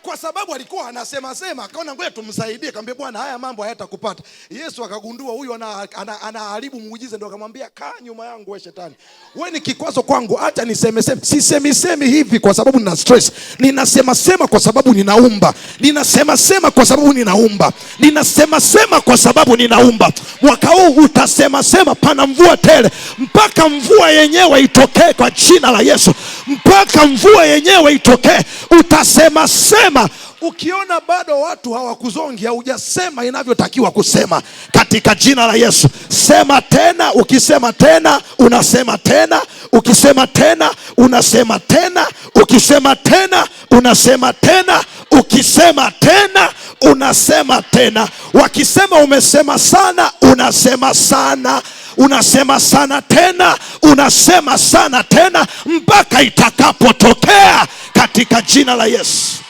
Kwa sababu alikuwa anasema sema, akaona ngoja tumsaidie, akamwambia Bwana haya mambo hayatakupata. Yesu akagundua huyu anaharibu muujiza, ndio akamwambia kaa nyuma yangu wewe shetani. Wewe ni kikwazo kwangu, acha niseme. Sisemi hivi kwa sababu nina stress. Ninasema kwa sababu ninaumba. Ninasema kwa sababu ninaumba. Ninasema kwa sababu ninaumba. Mwaka huu utasema pana mvua tele, mpaka mvua yenyewe itokee kwa jina la Yesu. Mpaka mvua yenyewe itokee, utasema. Ukiona bado watu hawakuzongi, haujasema inavyotakiwa kusema, katika jina la Yesu sema tena. Ukisema tena unasema tena. Ukisema tena unasema tena. Ukisema tena unasema tena. Ukisema tena unasema tena. Wakisema umesema sana, unasema sana. Unasema sana tena, unasema sana tena, mpaka itakapotokea katika jina la Yesu.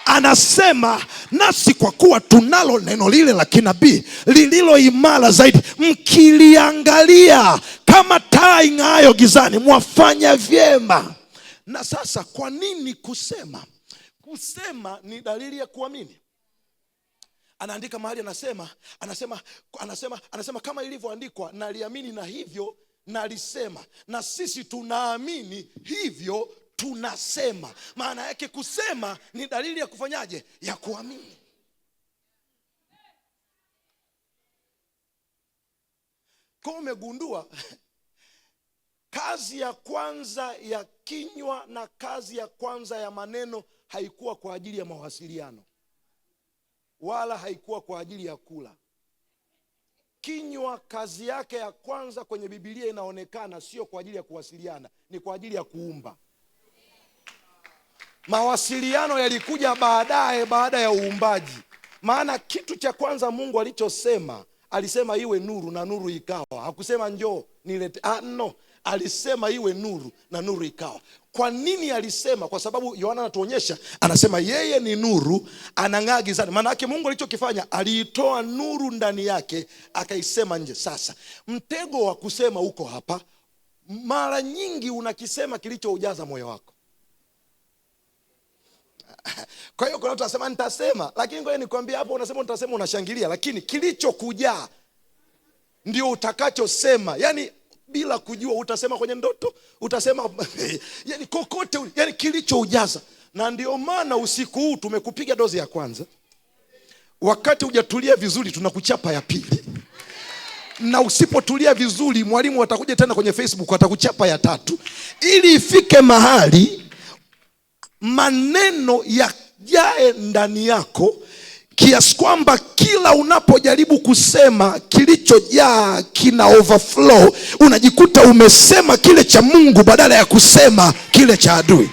Anasema nasi kwa kuwa tunalo neno lile la kinabii lililo imara zaidi, mkiliangalia kama taa ing'aayo gizani, mwafanya vyema. Na sasa kwa nini kusema? Kusema ni dalili ya kuamini. Anaandika mahali anasema kama ilivyoandikwa, naliamini na hivyo nalisema. Na sisi tunaamini hivyo tunasema. Maana yake kusema ni dalili ya kufanyaje? Ya kuamini. Kwa umegundua kazi ya kwanza ya kinywa na kazi ya kwanza ya maneno haikuwa kwa ajili ya mawasiliano, wala haikuwa kwa ajili ya kula. Kinywa kazi yake ya kwanza kwenye Biblia inaonekana sio kwa ajili ya kuwasiliana, ni kwa ajili ya kuumba. Mawasiliano yalikuja baadaye, baada ya uumbaji. Maana kitu cha kwanza Mungu alichosema, alisema iwe nuru na nuru ikawa. Hakusema njoo nilete, no. Alisema iwe nuru na nuru ikawa. Kwa nini alisema? Kwa sababu Yohana anatuonyesha, anasema yeye ni nuru, anang'aa gizani. Maana yake Mungu alichokifanya, aliitoa nuru ndani yake, akaisema nje. Sasa mtego wa kusema uko hapa. Mara nyingi unakisema kilichoujaza moyo wako. Kwa hiyo kuna watu wanasema nitasema, lakini ngoja nikwambie hapo unasema nitasema unashangilia, lakini kilichokujaa ndio utakachosema. Yaani bila kujua utasema kwenye ndoto, utasema yani kokote, yani kilichoujaza. Na ndio maana usiku huu tumekupiga dozi ya kwanza. Wakati hujatulia vizuri tunakuchapa ya pili. Na usipotulia vizuri mwalimu atakuja tena kwenye Facebook atakuchapa ya 3, ili ifike mahali maneno yajae ndani yako kiasi kwamba kila unapojaribu kusema kilichojaa kina overflow, unajikuta umesema kile cha Mungu badala ya kusema kile cha adui.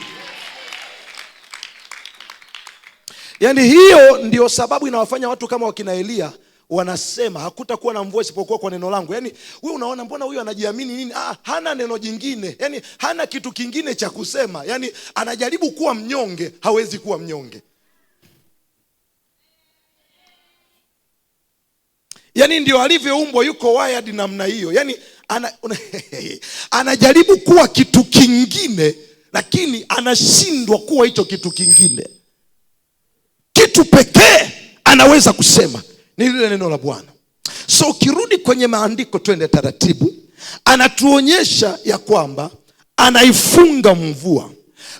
Yaani hiyo ndio sababu inawafanya watu kama wakina Elia wanasema hakutakuwa na mvua isipokuwa kwa neno langu. Yaani wewe unaona mbona huyu anajiamini nini? Hana neno jingine. Yaani hana kitu kingine cha kusema. Yaani anajaribu kuwa mnyonge, hawezi kuwa mnyonge. Yaani ndio alivyoumbwa, yuko wired namna hiyo. Yaani anajaribu kuwa kitu kingine, lakini anashindwa kuwa hicho kitu kingine. Kitu pekee anaweza kusema ni lile neno la Bwana. So ukirudi kwenye maandiko, twende taratibu, anatuonyesha ya kwamba anaifunga mvua,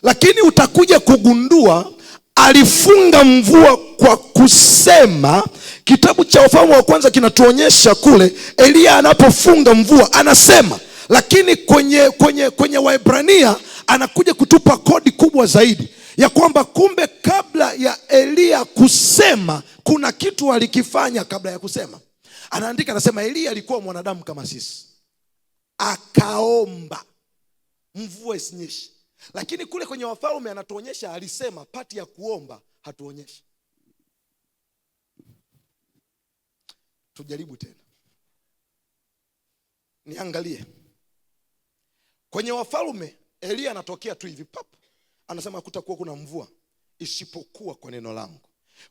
lakini utakuja kugundua alifunga mvua kwa kusema. Kitabu cha Wafalme wa kwanza kinatuonyesha kule Elia anapofunga mvua anasema, lakini kwenye Waebrania anakuja kutupa kodi kubwa zaidi ya kwamba kumbe kabla ya Elia kusema kuna kitu alikifanya kabla ya kusema. Anaandika, anasema Elia alikuwa mwanadamu kama sisi, akaomba mvua isinyeshe. Lakini kule kwenye Wafalme anatuonyesha alisema, pati ya kuomba hatuonyeshi. Tujaribu tena, niangalie kwenye Wafalme. Elia anatokea tu hivi pap, anasema hakutakuwa kuna mvua isipokuwa kwa neno langu.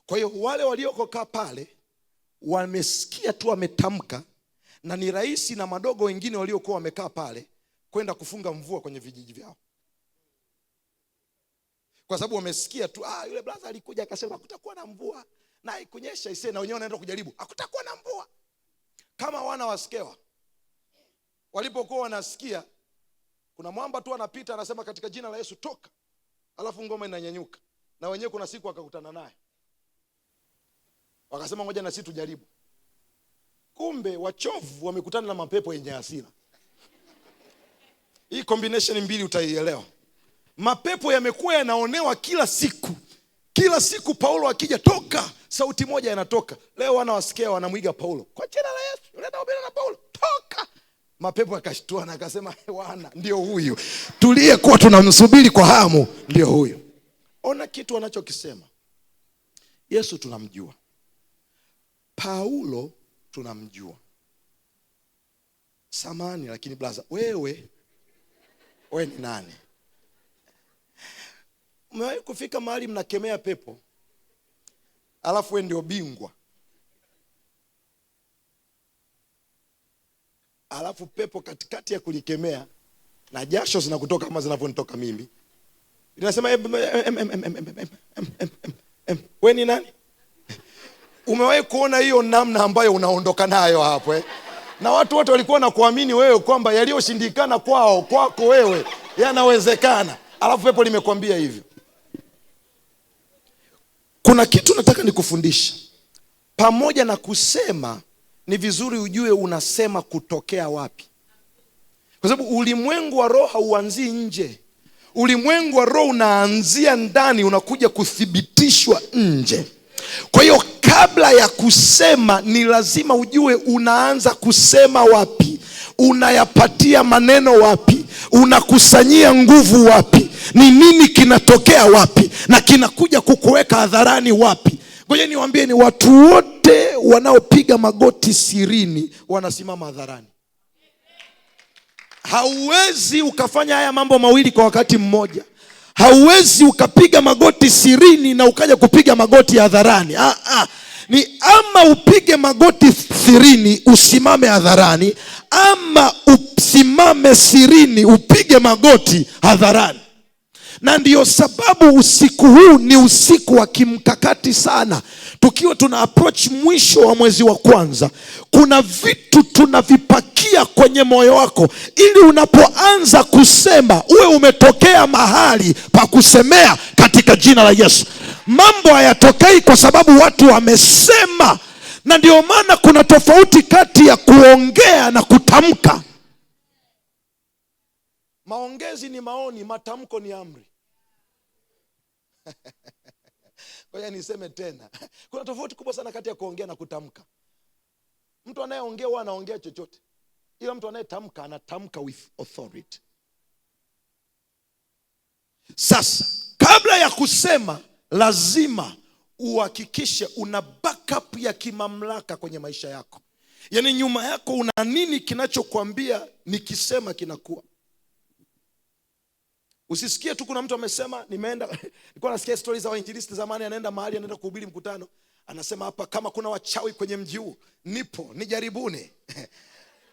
Kwa hiyo wale waliokaa pale wamesikia tu ametamka, na ni rais na madogo wengine waliokuwa wamekaa pale kwenda kufunga mvua kwenye vijiji vyao, kwa sababu wamesikia tu yule blaza alikuja akasema hakutakuwa na mvua, na ikunyesha ise, na wenyewe wanaenda kujaribu hakutakuwa na mvua. Kama wana wasikewa walipokuwa wanasikia kuna mwamba tu anapita anasema katika jina la Yesu toka, alafu ngoma inanyanyuka, na wenyewe kuna siku wakakutana naye wakasema ngoja na sisi tujaribu. Kumbe wachovu wamekutana na mapepo yenye hasira. Hii combination mbili utaielewa. Mapepo yamekuwa yanaonewa kila siku. Kila siku Paulo akija toka, sauti moja inatoka. Leo wana wasikia wanamwiga Paulo, kwa jina la Yesu unaenda ubiri na Paulo toka. Mapepo yakashtua na akasema wana ndio huyu tuliyekuwa tunamsubiri kwa hamu, ndio huyu. Ona kitu anachokisema. Yesu tunamjua, Paulo tunamjua. Samani, lakini blaza wewe ni nani? Umewahi kufika mahali mnakemea pepo alafu wewe ndio bingwa, alafu pepo katikati ya kulikemea na jasho zinakutoka kama zinavyonitoka mimi, linasema wewe ni nani? Umewahi kuona hiyo namna ambayo unaondoka nayo hapo na watu wote walikuwa na kuamini wewe kwamba yaliyoshindikana kwako wewe yanawezekana, alafu pepo limekwambia hivyo. Kuna kitu nataka nikufundisha. Pamoja na kusema, ni vizuri ujue unasema kutokea wapi, kwa sababu ulimwengu wa roho hauanzii nje. Ulimwengu wa roho unaanzia ndani, unakuja kuthibitishwa nje. Kwa hiyo kabla ya kusema ni lazima ujue unaanza kusema wapi, unayapatia maneno wapi, unakusanyia nguvu wapi, ni nini kinatokea wapi, na kinakuja kukuweka hadharani wapi. Ngoja niwaambie, ni watu wote wanaopiga magoti sirini wanasimama hadharani. Hauwezi ukafanya haya mambo mawili kwa wakati mmoja. Hauwezi ukapiga magoti sirini na ukaja kupiga magoti hadharani. Ni ama upige magoti sirini usimame hadharani, ama usimame sirini upige magoti hadharani. Na ndiyo sababu usiku huu ni usiku wa kimkakati sana. Tukiwa tuna approach mwisho wa mwezi wa kwanza, kuna vitu tunavipakia kwenye moyo wako, ili unapoanza kusema uwe umetokea mahali pa kusemea katika jina la Yesu. Mambo hayatokei kwa sababu watu wamesema. Na ndio maana kuna tofauti kati ya kuongea na kutamka. Maongezi ni maoni, matamko ni amri. Ngoja niseme tena. Kuna tofauti kubwa sana kati ya kuongea na kutamka. Mtu anayeongea huwa anaongea chochote, ila mtu anayetamka anatamka with authority. Sasa kabla ya kusema, lazima uhakikishe una backup ya kimamlaka kwenye maisha yako. Yaani nyuma yako una nini kinachokuambia nikisema kinakuwa. Usisikie tu kuna mtu amesema, nilikuwa nasikia stories za wainjilisti zamani, anaenda mahali, anaenda kuhubiri mkutano, anasema hapa kama kuna wachawi kwenye mji huu, nipo, nijaribuni.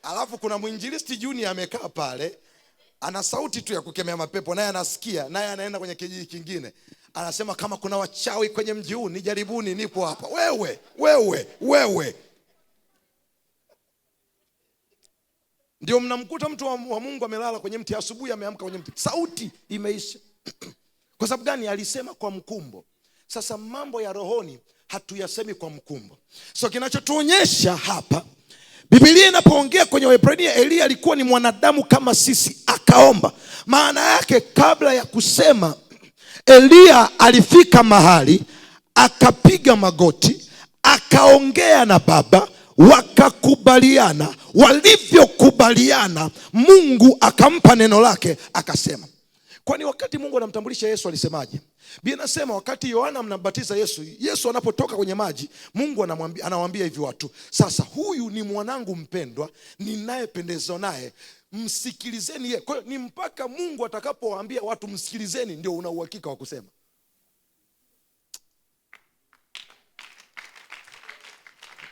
Alafu kuna mwinjilisti junior amekaa pale, ana sauti tu ya kukemea mapepo, naye anasikia, naye anaenda kwenye kijiji kingine, anasema kama kuna wachawi kwenye mji huu, nijaribuni, nipo hapa. Wewe. Ndio mnamkuta mtu wa Mungu amelala kwenye mti, asubuhi ameamka kwenye mti, sauti imeisha. Kwa sababu gani? Alisema kwa mkumbo. Sasa mambo ya rohoni hatuyasemi kwa mkumbo. So kinachotuonyesha hapa, Biblia inapoongea kwenye Waebrania, Elia alikuwa ni mwanadamu kama sisi, akaomba. Maana yake kabla ya kusema, Elia alifika mahali, akapiga magoti, akaongea na Baba, wakakubaliana. Walivyokubaliana, Mungu akampa neno lake, akasema. Kwani wakati Mungu anamtambulisha Yesu alisemaje? Biblia inasema wakati Yohana mnambatiza Yesu anapotoka kwenye maji, Mungu anawaambia hivi watu, sasa huyu ni mwanangu mpendwa, ninayependezwa naye, msikilizeni yeye. Kwa hiyo ni mpaka Mungu atakapowaambia watu msikilizeni, ndio una uhakika wa kusema.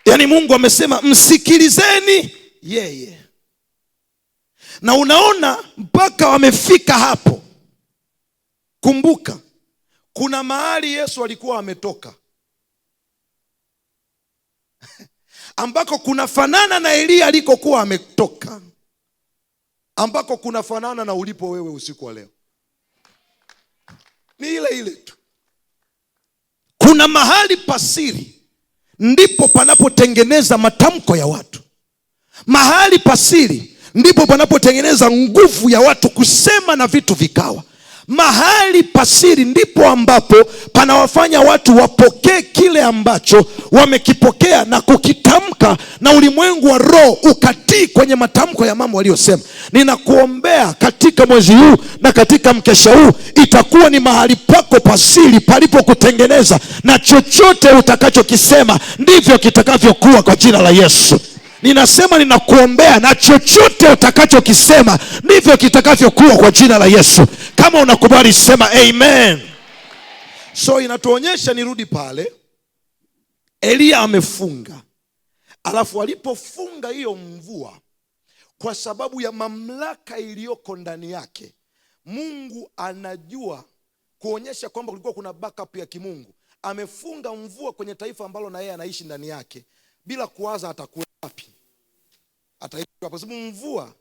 Yaani Mungu amesema msikilizeni yeye. Na unaona mpaka wamefika hapo. Kumbuka, kuna mahali Yesu alikuwa ametoka, ambako kunafanana na Elia alikokuwa ametoka, ambako kunafanana na ulipo wewe usiku wa leo. Ni ile tu. Kuna mahali pasiri ndipo panapotengeneza matamko ya watu. Mahali pasiri ndipo panapotengeneza nguvu ya watu kusema na vitu vikawa. Mahali pasiri ndipo ambapo panawafanya watu wapokee kile ambacho wamekipokea na kukitamka, na ulimwengu wa roho ukatii kwenye matamko ya mambo waliyosema. Ninakuombea katika mwezi huu na katika mkesha huu, itakuwa ni mahali pako pasiri palipo kutengeneza, na chochote utakachokisema ndivyo kitakavyokuwa kwa jina la Yesu. Ninasema ninakuombea, na chochote utakachokisema ndivyo kitakavyokuwa kwa jina la Yesu. Kama unakubali sema amen. So inatuonyesha, nirudi pale, Elia amefunga. Alafu alipofunga hiyo mvua, kwa sababu ya mamlaka iliyoko ndani yake, Mungu anajua kuonyesha kwamba kulikuwa kuna backup ya kimungu. Amefunga mvua kwenye taifa ambalo na yeye anaishi ndani yake, bila kuwaza atakuwa wapi. Ataishi kwa sababu mvua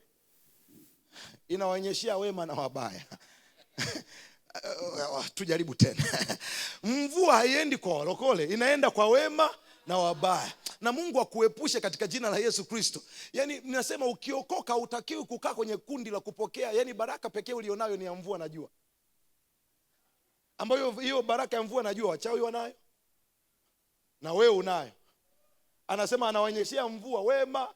inawaonyeshia wema na wabaya. Tujaribu tena. Mvua haiendi kwa walokole, inaenda kwa wema na wabaya. Na Mungu akuepushe katika jina la Yesu Kristo. Yaani ninasema ukiokoka hutakiwi kukaa kwenye kundi la kupokea. Yaani baraka pekee ulionayo ni ya mvua na jua, ambayo hiyo baraka ya mvua na jua wachawi wanayo na wewe unayo. Anasema anawaonyeshia mvua wema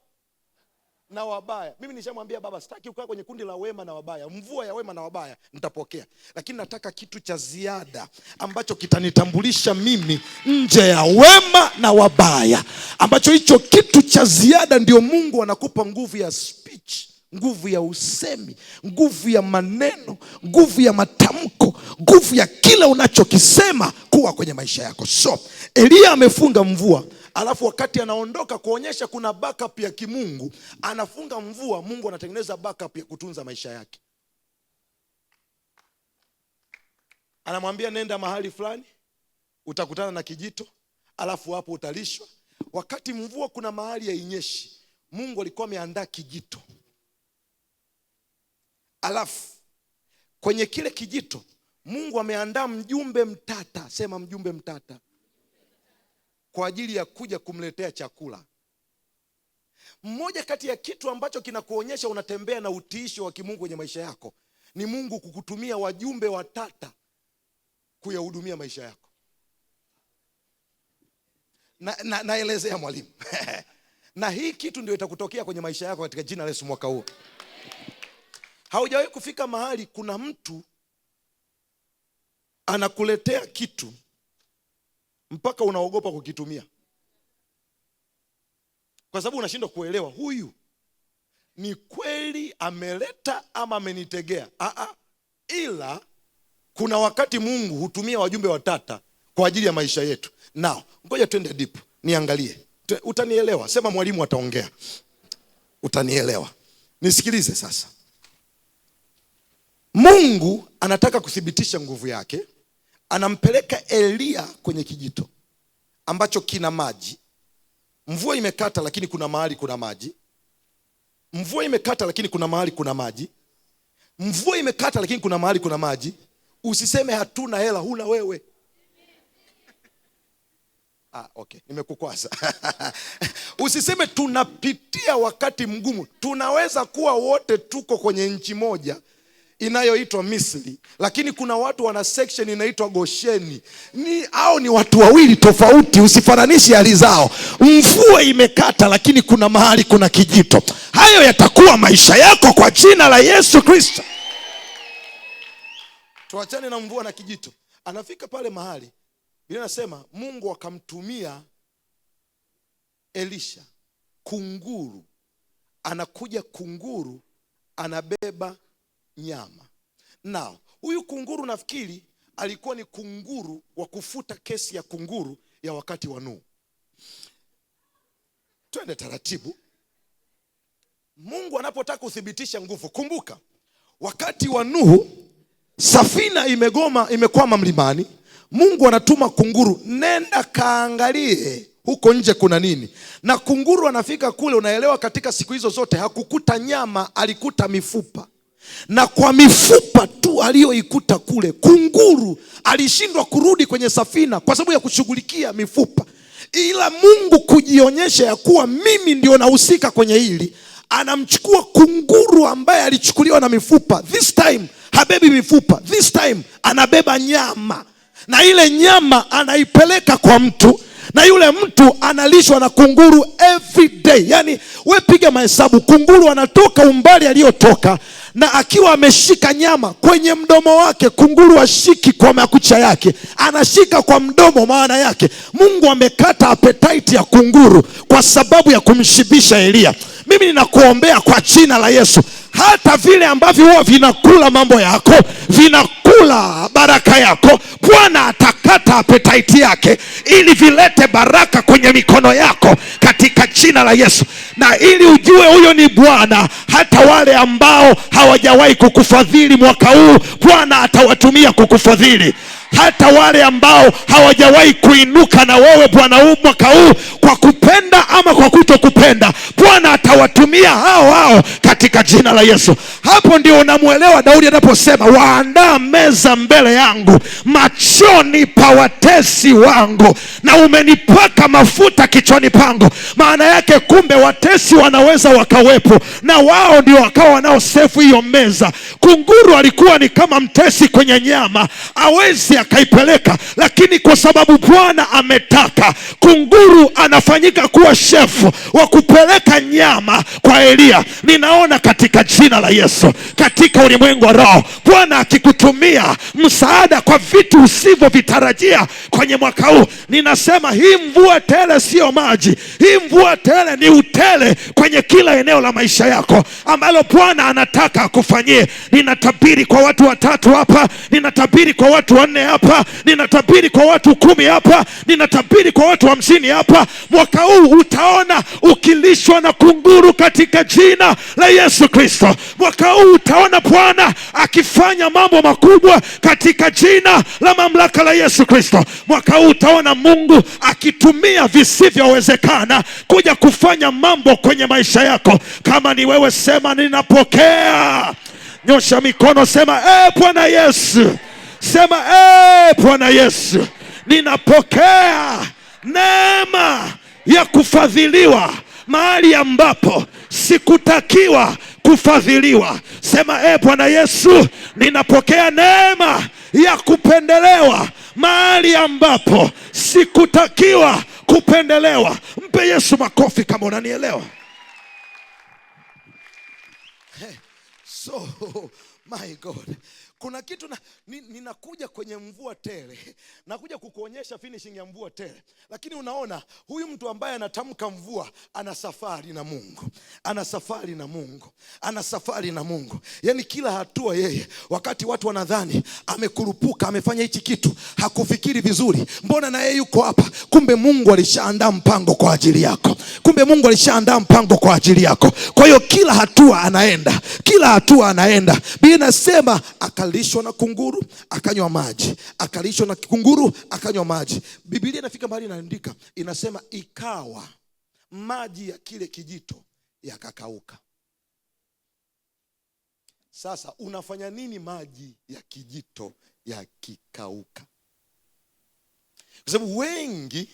na wabaya. Mimi nishamwambia Baba, sitaki kukaa kwenye kundi la wema na wabaya. Mvua ya wema na wabaya nitapokea, lakini nataka kitu cha ziada ambacho kitanitambulisha mimi nje ya wema na wabaya, ambacho hicho kitu cha ziada ndio Mungu anakupa nguvu ya speech, nguvu ya usemi, nguvu ya maneno, nguvu ya matamko, nguvu ya kila unachokisema kuwa kwenye maisha yako. So Elia amefunga mvua, alafu wakati anaondoka kuonyesha kuna backup ya kimungu, anafunga mvua, Mungu anatengeneza backup ya kutunza maisha yake. Anamwambia nenda mahali fulani, utakutana na kijito, alafu hapo utalishwa. Wakati mvua kuna mahali ya inyeshi, Mungu alikuwa ameandaa kijito. Alafu kwenye kile kijito Mungu ameandaa mjumbe mtata, sema mjumbe mtata, kwa ajili ya kuja kumletea chakula. Mmoja kati ya kitu ambacho kinakuonyesha unatembea na utiisho wa kimungu kwenye maisha yako ni Mungu kukutumia wajumbe watata kuyahudumia maisha yako. naelezea mwalimu. Na hii kitu ndio itakutokea kwenye maisha yako katika jina la Yesu mwaka huu. Haujawahi kufika mahali kuna mtu anakuletea kitu mpaka unaogopa kukitumia, kwa sababu unashindwa kuelewa huyu ni kweli ameleta ama amenitegea. Ila kuna wakati Mungu hutumia wajumbe watata kwa ajili ya maisha yetu. Now, ngoja twende deep. Niangalie. Utanielewa. Sema mwalimu ataongea. Utanielewa. Nisikilize sasa. Mungu anataka kuthibitisha nguvu yake. Anampeleka Elia kwenye kijito ambacho kina maji. Mvua imekata lakini kuna mahali kuna maji. Mvua imekata lakini kuna mahali kuna maji. Mvua imekata lakini kuna mahali kuna maji. Usiseme hatuna hela, huna wewe. Okay, nimekukwasa. Usiseme tunapitia wakati mgumu. Tunaweza kuwa wote tuko kwenye nchi moja inayoitwa Misri, lakini kuna watu wana section inaitwa Gosheni. Ni watu wawili tofauti, usifananishe hali zao. Mvua imekata lakini kuna mahali kuna kijito. Hayo yatakuwa maisha yako kwa jina la Yesu Kristo. Tuachane na mvua na kijito. Anafika pale mahali, Biblia inasema Mungu akamtumia Elisha kunguru. Anakuja kunguru, anabeba nyama. Now, huyu kunguru nafikiri alikuwa ni kunguru wa kufuta kesi ya kunguru ya wakati wa Nuhu. Twende taratibu. Mungu anapotaka kuthibitisha nguvu, kumbuka wakati wa Nuhu safina imekwama mlimani. Mungu anatuma kunguru, nenda kaangalie huko nje kuna nini. Na kunguru anafika kule, unaelewa katika siku hizo zote hakukuta nyama, alikuta mifupa. Na kwa mifupa tu aliyoikuta kule, kunguru alishindwa kurudi kwenye safina kwa sababu ya kushughulikia mifupa. Ila Mungu kujionyesha ya kuwa mimi ndio nahusika kwenye hili, anamchukua kunguru ambaye alichukuliwa na mifupa. This time habebi mifupa, this time anabeba nyama. Na ile nyama anaipeleka kwa mtu, na yule mtu analishwa na kunguru every day. Yani we piga mahesabu, kunguru anatoka umbali aliyotoka, na akiwa ameshika nyama kwenye mdomo wake. Kunguru ashiki kwa makucha yake, anashika kwa mdomo. Maana yake Mungu amekata appetite ya kunguru kwa sababu ya kumshibisha Elia. Mimi ninakuombea kwa jina la Yesu, hata vile ambavyo huwa vinakula mambo yako, vinakula baraka yako, Bwana atakata appetite yake ili vilete baraka kwenye mikono yako katika jina la Yesu. Na ili ujue huyo ni Bwana, hata wale ambao hawajawahi kukufadhili mwaka huu, Bwana atawatumia kukufadhili. Hata wale ambao hawajawahi kuinuka na wewe Bwana huu mwaka huu, kwa kupenda ama kwa kutokupenda, Bwana atawatumia hao katika jina la Yesu. Hapo ndio unamuelewa Daudi anaposema waandaa meza mbele yangu machoni pa watesi wangu, na umenipaka mafuta kichwani pangu. Maana yake kumbe watesi wanaweza wakawepo, na wao ndio wakawa wanaosefu hiyo meza. Kunguru alikuwa ni kama mtesi kwenye nyama, hawezi akaipeleka, lakini kwa sababu Bwana ametaka, kunguru anafanyika kuwa shefu wa kupeleka nyama kwa Elia. Ninaona katika jina la Yesu, katika ulimwengu wa roho, Bwana akikutumia msaada kwa vitu usivyovitarajia kwenye mwaka huu. Ninasema hii mvua tele sio maji, hii mvua tele ni utele kwenye kila eneo la maisha yako ambalo Bwana anataka akufanyie. Ninatabiri kwa watu 3 hapa, ninatabiri kwa watu 4 hapa, ninatabiri kwa watu 10 hapa, ninatabiri kwa watu 50 hapa. Mwaka huu utaona ukilishwa na kunguru katika jina la Yesu Kristo. Mwaka huu utaona Bwana akifanya mambo makubwa katika jina la mamlaka la Yesu Kristo. Mwaka huu utaona Mungu akitumia visivyowezekana kuja kufanya mambo kwenye maisha yako. Kama ni wewe, sema ninapokea. Nyosha mikono, sema Bwana Yesu. Sema Bwana Yesu, ninapokea neema ya kufadhiliwa mahali ambapo sikutakiwa kufadhiliwa. Sema Bwana Yesu, ninapokea neema ya kupendelewa mahali ambapo sikutakiwa kupendelewa. Mpe Yesu makofi kama unanielewa. So my God, kuna kitu ninakuja kwenye mvua tele, nakuja kukuonyesha finishing ya mvua tele. Lakini unaona huyu mtu ambaye anatamka mvua ana safari na Mungu, ana safari na Mungu, ana safari na Mungu. Yani kila hatua yeye, wakati watu wanadhani amekurupuka, amefanya hichi kitu, hakufikiri vizuri, mbona na yeye yuko hapa, kumbe Mungu alishaandaa mpango kwa ajili yako. Kumbe Mungu alishaandaa mpango kwa ajili yako. Kwa hiyo kila hatua anaenda, kila hatua anaenda. Biblia inasema akalishwa na kunguru akanywa maji, akalishwa na kunguru akanywa maji. Biblia inafika mahali inaandika, inasema ikawa maji ya kile kijito yakakauka. Sasa unafanya nini maji ya kijito yakikauka? Kwa sababu wengi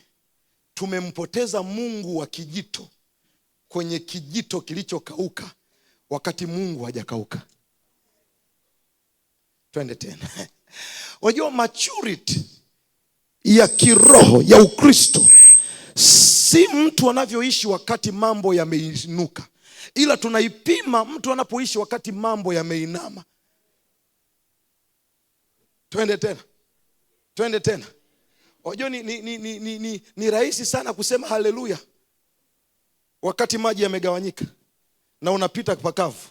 tumempoteza Mungu wa kijito kwenye kijito kilichokauka, wakati Mungu hajakauka. Twende tena. Unajua maturity ya kiroho ya Ukristo si mtu anavyoishi wakati mambo yameinuka, ila tunaipima mtu anapoishi wakati mambo yameinama. Twende tena. Twende tena. Unajua ni rahisi sana kusema haleluya wakati maji yamegawanyika na unapita pakavu.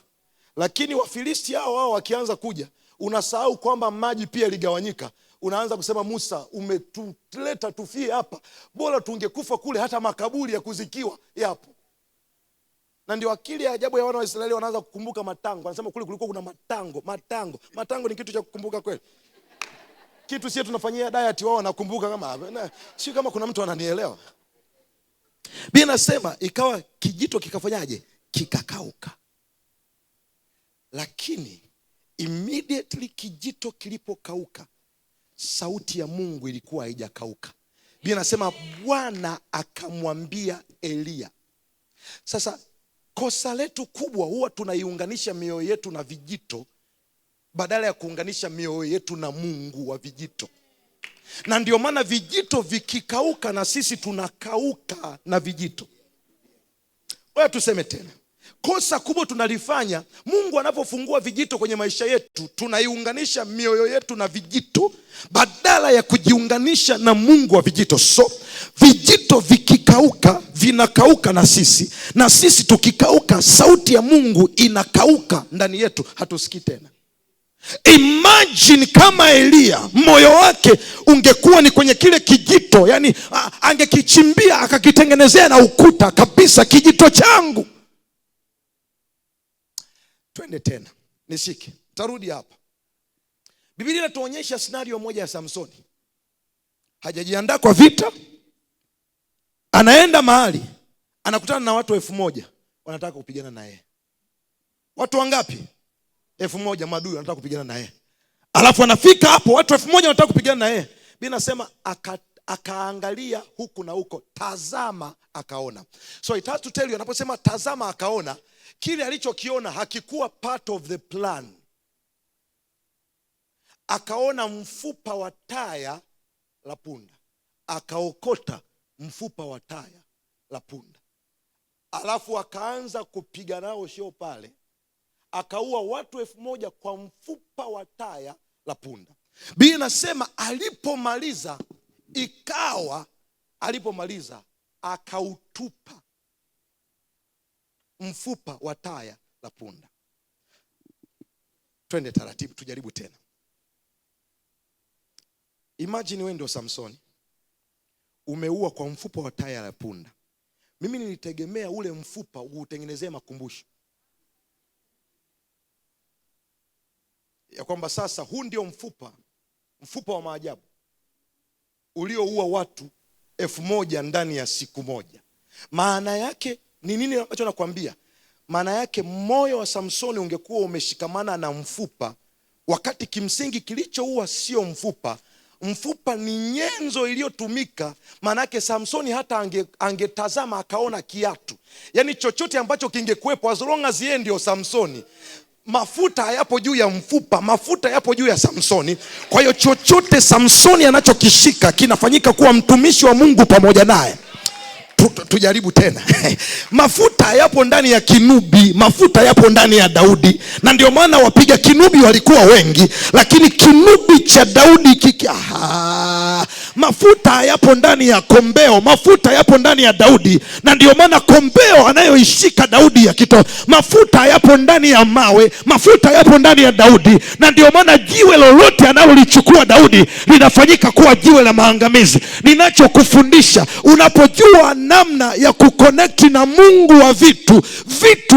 Lakini Wafilisti hao wakianza kuja, unasahau kwamba maji pia yaligawanyika. Unaanza kusema Musa, umetuleta tufie hapa, bora tungekufa kule, hata makaburi ya kuzikiwa yapo. Na ndio akili ya ajabu ya wana wa Israeli, wanaanza kukumbuka matango. Wanasema kule kulikuwa kuna matango ni kitu cha kukumbuka kweli? Kitu sisi tunafanyia diet, wao wanakumbuka kama sio, kama kuna mtu ananielewa. Biblia inasema ikawa kijito kikafanyaje? Kikakauka. Lakini immediately kijito kilipokauka, sauti ya Mungu ilikuwa haijakauka. Biblia inasema Bwana akamwambia Elia. Sasa kosa letu kubwa huwa tunaiunganisha mioyo yetu na vijito badala ya kuunganisha mioyo yetu na Mungu wa vijito. Na ndio maana vijito vikikauka na sisi tunakauka na vijito. Wewe tuseme tena, kosa kubwa tunalifanya, Mungu anapofungua vijito kwenye maisha yetu, tunaiunganisha mioyo yetu na vijito badala ya kujiunganisha na Mungu wa vijito. So vijito vikikauka vinakauka na sisi tukikauka, sauti ya Mungu inakauka ndani yetu, hatusikii tena. Imagine kama Elia moyo wake ungekuwa ni kwenye kile kijito, yani angekichimbia akakitengenezea na ukuta kabisa, kijito changu. Twende tena, nishike, tarudi hapa. Biblia inatuonyesha scenario moja ya Samsoni. Hajajiandaa kwa vita, anaenda mahali, anakutana na watu 1000 wanataka kupigana na yeye. Watu wangapi? 1000 maadui wanataka kupigana na yeye. Alafu anafika hapo, watu 1000 wanataka kupigana na yeye. Biblia inasema akaangalia huku na huko, tazama akaona. So it has to tell you, anaposema tazama akaona, kile alichokiona hakikuwa part of the plan. Akaona mfupa wa taya la punda, akaokota mfupa wa taya la punda, alafu akaanza kupiga nao shio pale, akaua watu 1000 kwa mfupa wa taya la punda. Biblia inasema alipomaliza, akautupa mfupa wa taya la punda. Twende taratibu, tujaribu tena. Imagine wewe ndio Samsoni, umeua kwa mfupa wa taya la punda. Mimi nilitegemea ule mfupa uutengenezee makumbusho ya kwamba sasa huu ndio mfupa wa maajabu ulioua watu 1000 ndani ya siku moja. Maana yake ni nini ambacho nakwambia? Maana yake moyo wa Samsoni ungekuwa umeshikamana na mfupa, wakati kimsingi kilichoua sio mfupa. Mfupa ni nyenzo iliyotumika. Maana yake Samsoni hata angetazama akaona kiatu, yani chochote ambacho kingekuepo, as long as yeye ndio Samsoni, mafuta hayapo juu ya mfupa, mafuta yapo juu ya Samsoni. Kwa hiyo chochote Samsoni anachokishika kinafanyika kuwa mtumishi wa Mungu pamoja naye. tujaribu tena. Mafuta yapo ndani ya kinubi, mafuta yapo ndani ya Daudi, na ndio maana wapiga kinubi walikuwa wengi, lakini kinubi cha Daudi mafuta yapo ndani ya kombeo, mafuta yapo ndani ya Daudi, na ndio maana kombeo anayoishika Daudi yakitoa. Mafuta yapo ndani ya mawe, mafuta yapo ndani ya Daudi, na ndio maana jiwe lolote analolichukua Daudi linafanyika kuwa jiwe la maangamizi. Ninachokufundisha, unapojua namna ya kuconnect na Mungu wa vitu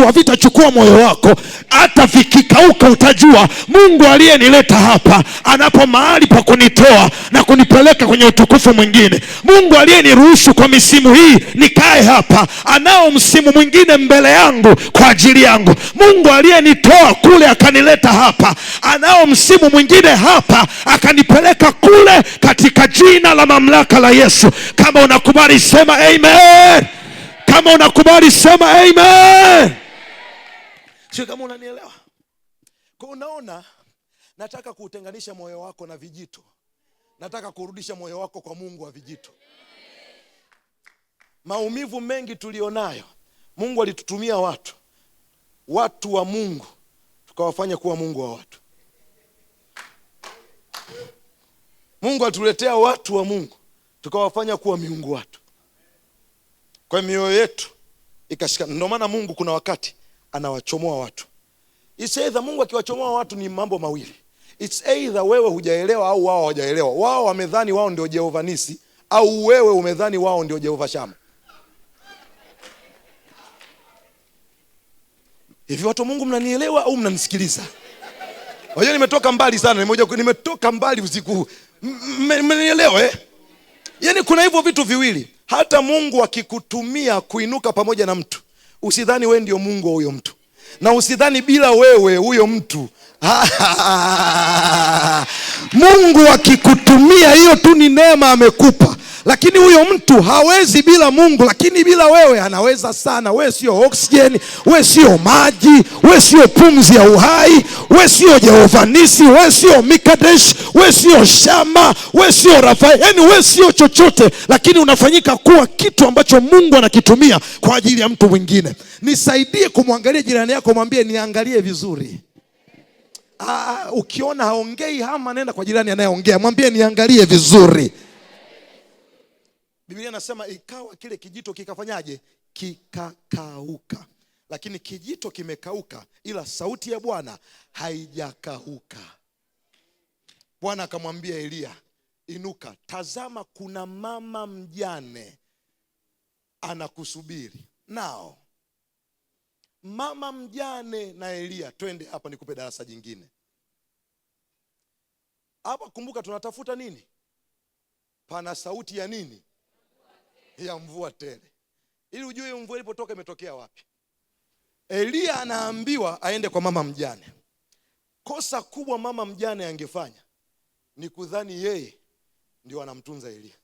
havitachukua moyo wako. Hata vikikauka utajua Mungu aliyenileta hapa anapo mahali pa kunitoa na kunipeleka kwenye utukufu mwingine. Mungu aliyeniruhusu kwa misimu hii nikae hapa, anao msimu mwingine mbele yangu kwa ajili yangu. Mungu aliyenitoa kule akanileta hapa, anao msimu mwingine hapa akanipeleka kule, katika jina la mamlaka la Yesu. Kama unakubali sema amen. Kama unakubali sema amen. Sio kama unanielewa? Kwa unaona, nataka kuutenganisha moyo wako na vijito. Nataka kurudisha moyo wako kwa Mungu wa vijito. Maumivu mengi tulionayo, Mungu alitutumia watu wa Mungu, tukawafanya kuwa Mungu wa watu. Mungu atuletea watu wa Mungu, tukawafanya kuwa miungu watu. Kwa mioyo yetu ikashikana. Ndio maana Mungu kuna wakati anawachomoa watu. It's either Mungu akiwachomoa watu ni mambo mawili. It's either wewe hujaelewa au wao hawajaelewa. Wao wamedhani wao ndio Jehova Nisi, au wewe umedhani wao ndio Jehova Shama. Hivi watu Mungu mnanielewa au mnanisikiliza? Wajua nimetoka mbali sana, nimetoka mbali usiku. Mmenielewa eh? Yaani kuna hivyo vitu viwili. Hata Mungu akikutumia kuinuka pamoja na mtu, usidhani wewe ndio Mungu wa huyo mtu. Na usidhani bila wewe huyo mtu. Mungu akikutumia, hiyo tu ni neema amekupa. Lakini huyo mtu hawezi bila Mungu, lakini bila wewe anaweza sana. Wewe sio oxygen, wewe sio maji, wewe sio pumzi ya uhai, wewe sio Jehova Nisi, wewe sio Mikadesh, wewe sio Shama, wewe sio Rafael. Yaani wewe sio chochote, lakini unafanyika kuwa kitu ambacho Mungu anakitumia kwa ajili ya mtu mwingine. Nisaidie kumwangalia jirani yako, mwambie niangalie vizuri. Ukiona haongei hama, nenda kwa jirani anayeongea, mwambie niangalie vizuri. Biblia inasema ikawa kile kijito kikafanyaje? Kikakauka. Lakini kijito kimekauka, ila sauti ya Bwana haijakauka. Bwana akamwambia Elia, inuka, tazama kuna mama mjane anakusubiri. Nao mama mjane na Elia, twende hapa nikupe darasa jingine. Hapa kumbuka tunatafuta nini? Pana sauti ya nini? Ya mvua tele. Ili ujue mvua ilipotoka imetokea wapi. Elia anaambiwa aende kwa mama mjane. Kosa kubwa mama mjane angefanya ni kudhani yeye ndio anamtunza Elia.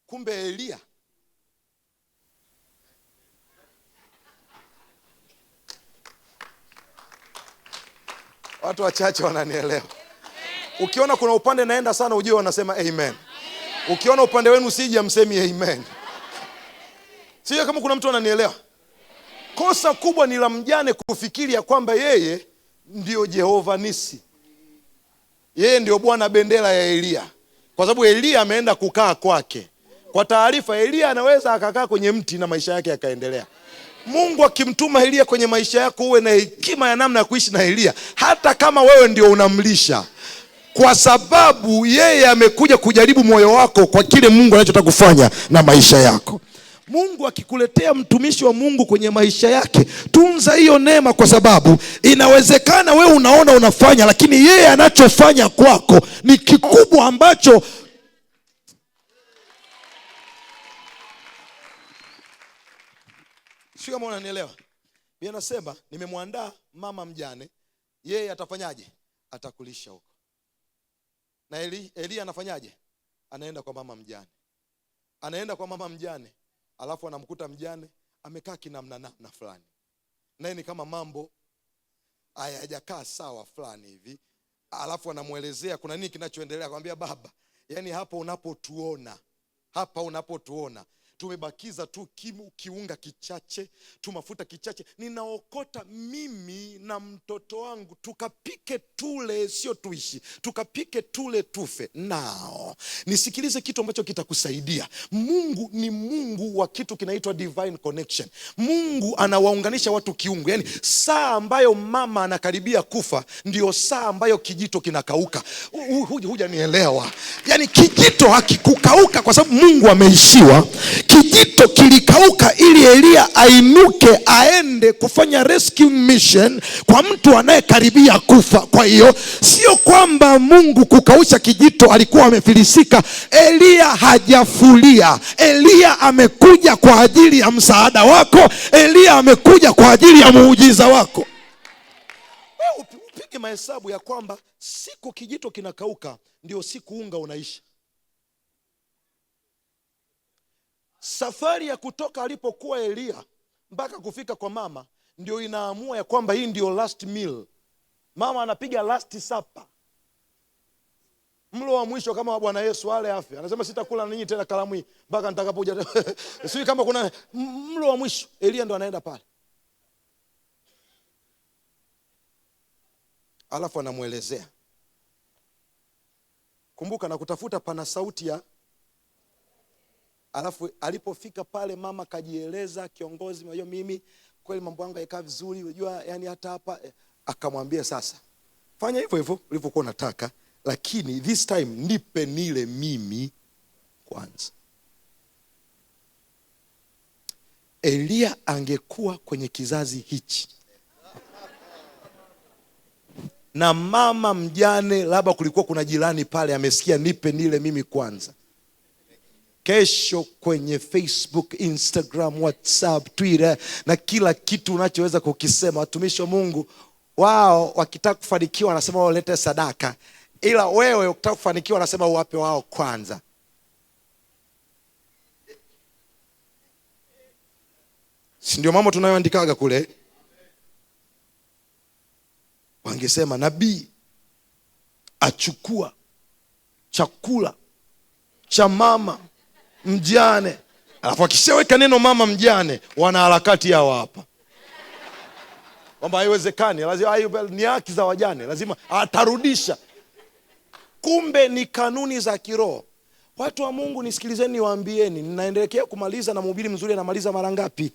Kumbe Elia watu wachache wananielewa. Ukiona kuna upande naenda sana, ujue wanasema amen. Ukiona upande wenu sije, msemi amen. Sio kama kuna mtu ananielewa. Kosa kubwa ni la mjane kufikiri ya kwamba yeye ndio Jehova Nisi. Yeye ndio bwana bendera ya Elia. Kwa sababu Elia ameenda kukaa kwake. Kwa taarifa, Elia anaweza akakaa kwenye mti na maisha yake yakaendelea. Mungu akimtuma Elia kwenye maisha yako, uwe na hekima ya namna ya kuishi na Elia, hata kama wewe ndio unamlisha. Kwa sababu yeye amekuja kujaribu moyo wako kwa kile Mungu anachotaka kufanya na maisha yako. Mungu akikuletea mtumishi wa Mungu kwenye maisha yake, tunza hiyo neema, kwa sababu inawezekana wewe unaona unafanya, lakini yeye anachofanya kwako ni kikubwa ambacho sio kama unanielewa. Biblia inasema nimemwandaa mama mjane, yeye atafanyaje? Atakulisha huko. Na Elia anafanyaje? Anaenda kwa mama mjane. Anaenda kwa mama mjane, alafu anamkuta mjane amekaa kinamna fulani. Naye ni kama mambo hayajakaa sawa fulani hivi. Alafu anamuelezea kuna nini kinachoendelea. Akamwambia, baba, yani hapo unapotuona hapa unapotuona tumebakiza tu kiunga kichache, tu mafuta kichache. Ninaokota mimi na mtoto wangu, tukapike tule, sio tuishi, tukapike tule tufe. Nao nisikilize kitu ambacho kitakusaidia. Mungu ni Mungu wa kitu kinaitwa divine connection. Mungu anawaunganisha watu kiungu. Yani saa ambayo mama anakaribia kufa ndio saa ambayo kijito kinakauka. Hujanielewa? Yani kijito hakikukauka kwa sababu Mungu ameishiwa. Kijito kilikauka ili Elia ainuke aende kufanya rescue mission kwa mtu anayekaribia kufa. Kwa hiyo sio kwamba Mungu kukausha kijito alikuwa amefilisika. Elia hajafulia. Elia amekuja kwa ajili ya msaada wako. Elia amekuja kwa ajili ya muujiza wako. Wewe upige mahesabu ya kwamba siku kijito kinakauka ndio siku unga unaisha. Safari ya kutoka alipokuwa Elia mpaka kufika kwa mama ndio inaamua ya kwamba hii ndio last meal. Mama anapiga last supper, mlo wa mwisho kama wa Bwana Yesu ale afya. Anasema sitakula ninyi tena karamu hii mpaka nitakapokuja. Sio kama kuna mlo wa mwisho. Elia ndo anaenda pale, alafu anamuelezea. Kumbuka na kutafuta pana sauti ya. Alafu alipofika pale mama kajieleza, kiongozi, unajua mimi kweli mambo yangu yaikaa vizuri, unajua yani hata hapa. Akamwambia sasa, fanya hivyo hivyo ulivyokuwa unataka, lakini this time nipe nile mimi kwanza. Elia angekuwa kwenye kizazi hichi na mama mjane, labda kulikuwa kuna jirani pale amesikia nipe nile mimi kwanza, kesho kwenye Facebook, Instagram, WhatsApp, Twitter na kila kitu unachoweza kukisema, watumishi wa Mungu wao wakitaka kufanikiwa wanasema walete sadaka, ila wewe ukitaka kufanikiwa wanasema uwape wao kwanza. Si ndio mambo tunayoandikaga kule? Wangesema nabii achukua chakula cha mama mjane, alafu akishaweka neno mama mjane, wana harakati yao hapa kwamba haiwezekani, lazima ni haki za wajane, lazima atarudisha. Kumbe ni kanuni za kiroho. Watu wa Mungu nisikilizeni, niwaambieni, ninaendelea kumaliza na mhubiri mzuri anamaliza mara ngapi?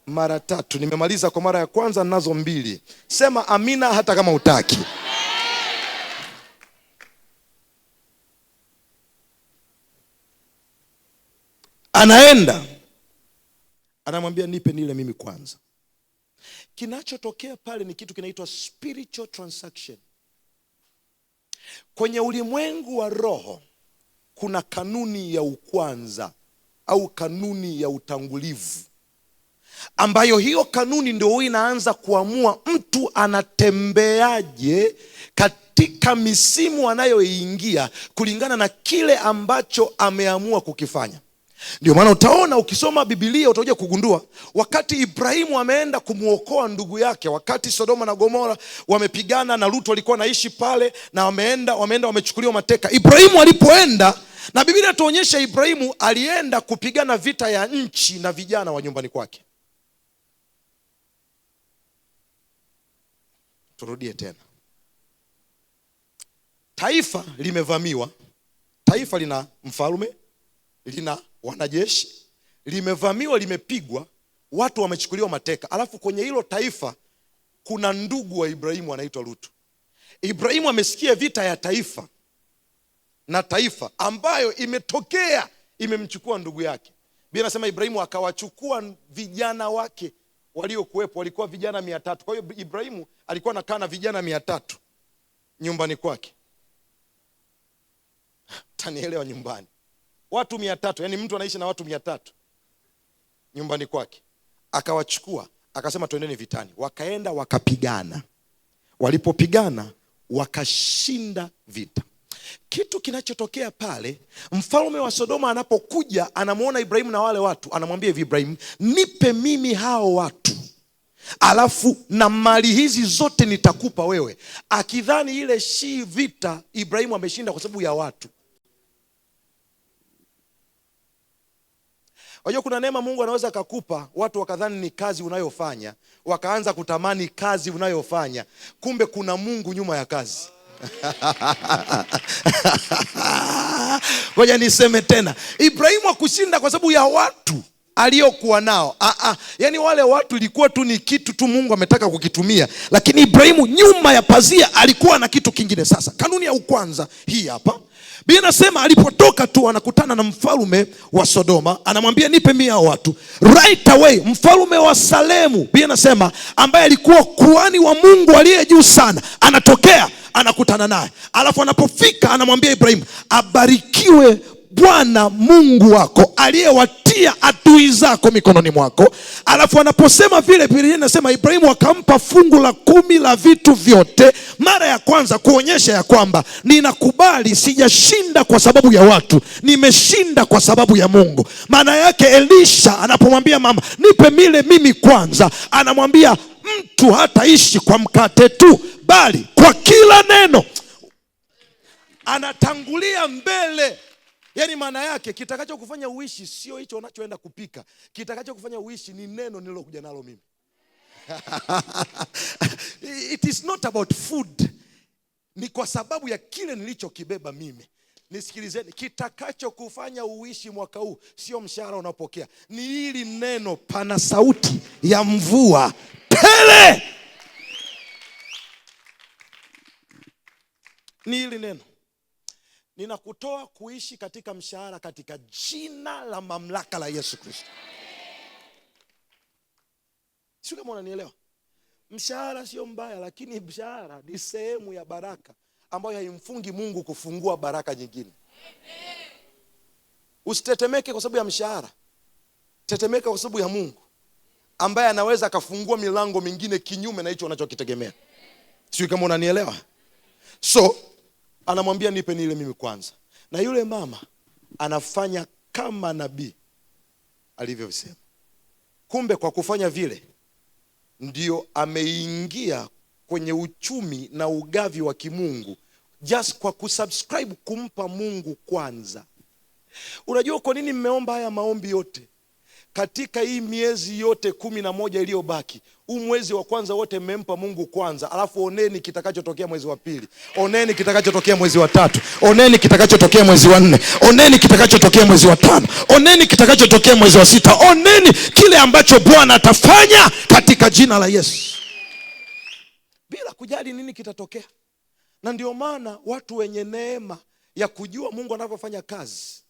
Mara 3. Nimemaliza kwa mara ya kwanza, nazo 2. Sema amina hata kama hutaki. Anaenda anamwambia nipe nile mimi kwanza. Kinachotokea pale ni kitu kinaitwa spiritual transaction. Kwenye ulimwengu wa roho kuna kanuni ya ukwanza au kanuni ya utangulivu, ambayo hiyo kanuni ndio inaanza kuamua mtu anatembeaje katika misimu anayoingia kulingana na kile ambacho ameamua kukifanya. Ndio maana utaona ukisoma Biblia utakuja kugundua wakati Ibrahimu ameenda kumuokoa ndugu yake, wakati Sodoma na Gomora wamepigana na Lutu alikuwa anaishi pale na wameenda wamechukuliwa mateka. Ibrahimu alipoenda, na Biblia inatuonyesha Ibrahimu alienda kupigana vita ya nchi na vijana wa nyumbani kwake. Turudie tena. Taifa limevamiwa, taifa lina mfalme, lina wanajeshi, limevamiwa, limepigwa, watu wamechukuliwa mateka. Alafu kwenye hilo taifa kuna ndugu wa Ibrahimu anaitwa Lutu. Ibrahimu amesikia vita ya taifa na taifa ambayo imetokea, imemchukua ndugu yake. Biblia inasema Ibrahimu akawachukua vijana wake waliokuwepo, walikuwa vijana 300. Kwa hiyo Ibrahimu alikuwa anakaa na vijana 300 nyumbani kwake. Tanielewa, nyumbani watu 300, yani mtu anaishi na watu 300 nyumbani kwake. Akawachukua, akasema twendeni vitani. Wakaenda wakapigana. Walipopigana wakashinda vita. Kitu kinachotokea pale, mfalme wa Sodoma anapokuja anamuona Ibrahimu na wale watu, anamwambia hivi, Ibrahimu, nipe mimi hao watu, alafu na mali hizi zote nitakupa wewe. Akidhani ile vita Ibrahimu ameshinda kwa sababu ya watu. Unajua kuna neema Mungu anaweza akakupa, watu wakadhani ni kazi unayofanya, wakaanza kutamani kazi unayofanya, kumbe kuna Mungu nyuma ya kazi. Ngoja niseme tena, Ibrahimu hakushinda kwa sababu ya watu aliokuwa nao. Yaani wale watu ilikuwa tu ni kitu tu Mungu ametaka kukitumia, lakini Ibrahimu nyuma ya pazia alikuwa na kitu kingine. Sasa kanuni ya kwanza hii hapa. Biblia inasema alipotoka tu anakutana na mfalme wa Sodoma, anamwambia nipe 100 watu. Right away mfalme wa Salemu, Biblia inasema ambaye alikuwa kuhani wa Mungu aliye juu sana, anatokea anakutana naye. Alafu anapofika anamwambia Ibrahimu, abarikiwe Bwana Mungu wako aliyewatia adui zako mikononi mwako. Alafu anaposema vile, Biblia inasema Ibrahimu akampa fungu la 10 la vitu vyote, mara ya kwanza kuonyesha ya kwamba ninakubali, sijashinda kwa sababu ya watu, nimeshinda kwa sababu ya Mungu. Maana yake Elisha anapomwambia mama nipe mile mimi kwanza, anamwambia mtu hataishi kwa mkate tu, bali kwa kila neno. Anatangulia mbele. Yaani maana yake kitakacho kufanya uishi sio hicho unachoenda kupika. Kitakacho kufanya uishi ni neno nilokuja nalo mimi. It is not about food. Ni kwa sababu ya kile nilichokibeba mimi. Nisikilizeni, kitakacho kufanya uishi mwaka huu sio mshahara unapokea, ni hili neno, pana sauti ya mvua tele. Ni hili neno. Ninakutoa kuishi katika mshahara katika jina la mamlaka la Yesu Kristo. Sio kama unanielewa? Mshahara sio mbaya, lakini mshahara ni sehemu ya baraka ambayo haimfungi Mungu kufungua baraka nyingine. Usitetemeke kwa sababu ya mshahara. Tetemeka kwa sababu ya Mungu ambaye anaweza akafungua milango mingine kinyume na hicho unachokitegemea. Sio kama unanielewa? So anamwambia nipe nile mimi kwanza. Na yule mama anafanya kama nabii alivyosema. Kumbe kwa kufanya vile ndio ameingia kwenye uchumi na ugavi wa kimungu, just kwa kusubscribe kumpa Mungu kwanza. Unajua kwa nini mmeomba haya maombi yote? Katika hii miezi yote 11 iliyobaki, huu mwezi wa kwanza wote mmempa Mungu kwanza. Alafu oneni kitakachotokea mwezi wa pili, oneni kitakachotokea mwezi wa 3, oneni kitakachotokea mwezi wa 4, oneni kitakachotokea mwezi wa 5, oneni kitakachotokea mwezi wa 6, oneni kile ambacho Bwana atafanya katika jina la Yesu, bila kujali nini kitatokea. Na ndio maana watu wenye neema ya kujua Mungu anavyofanya kazi,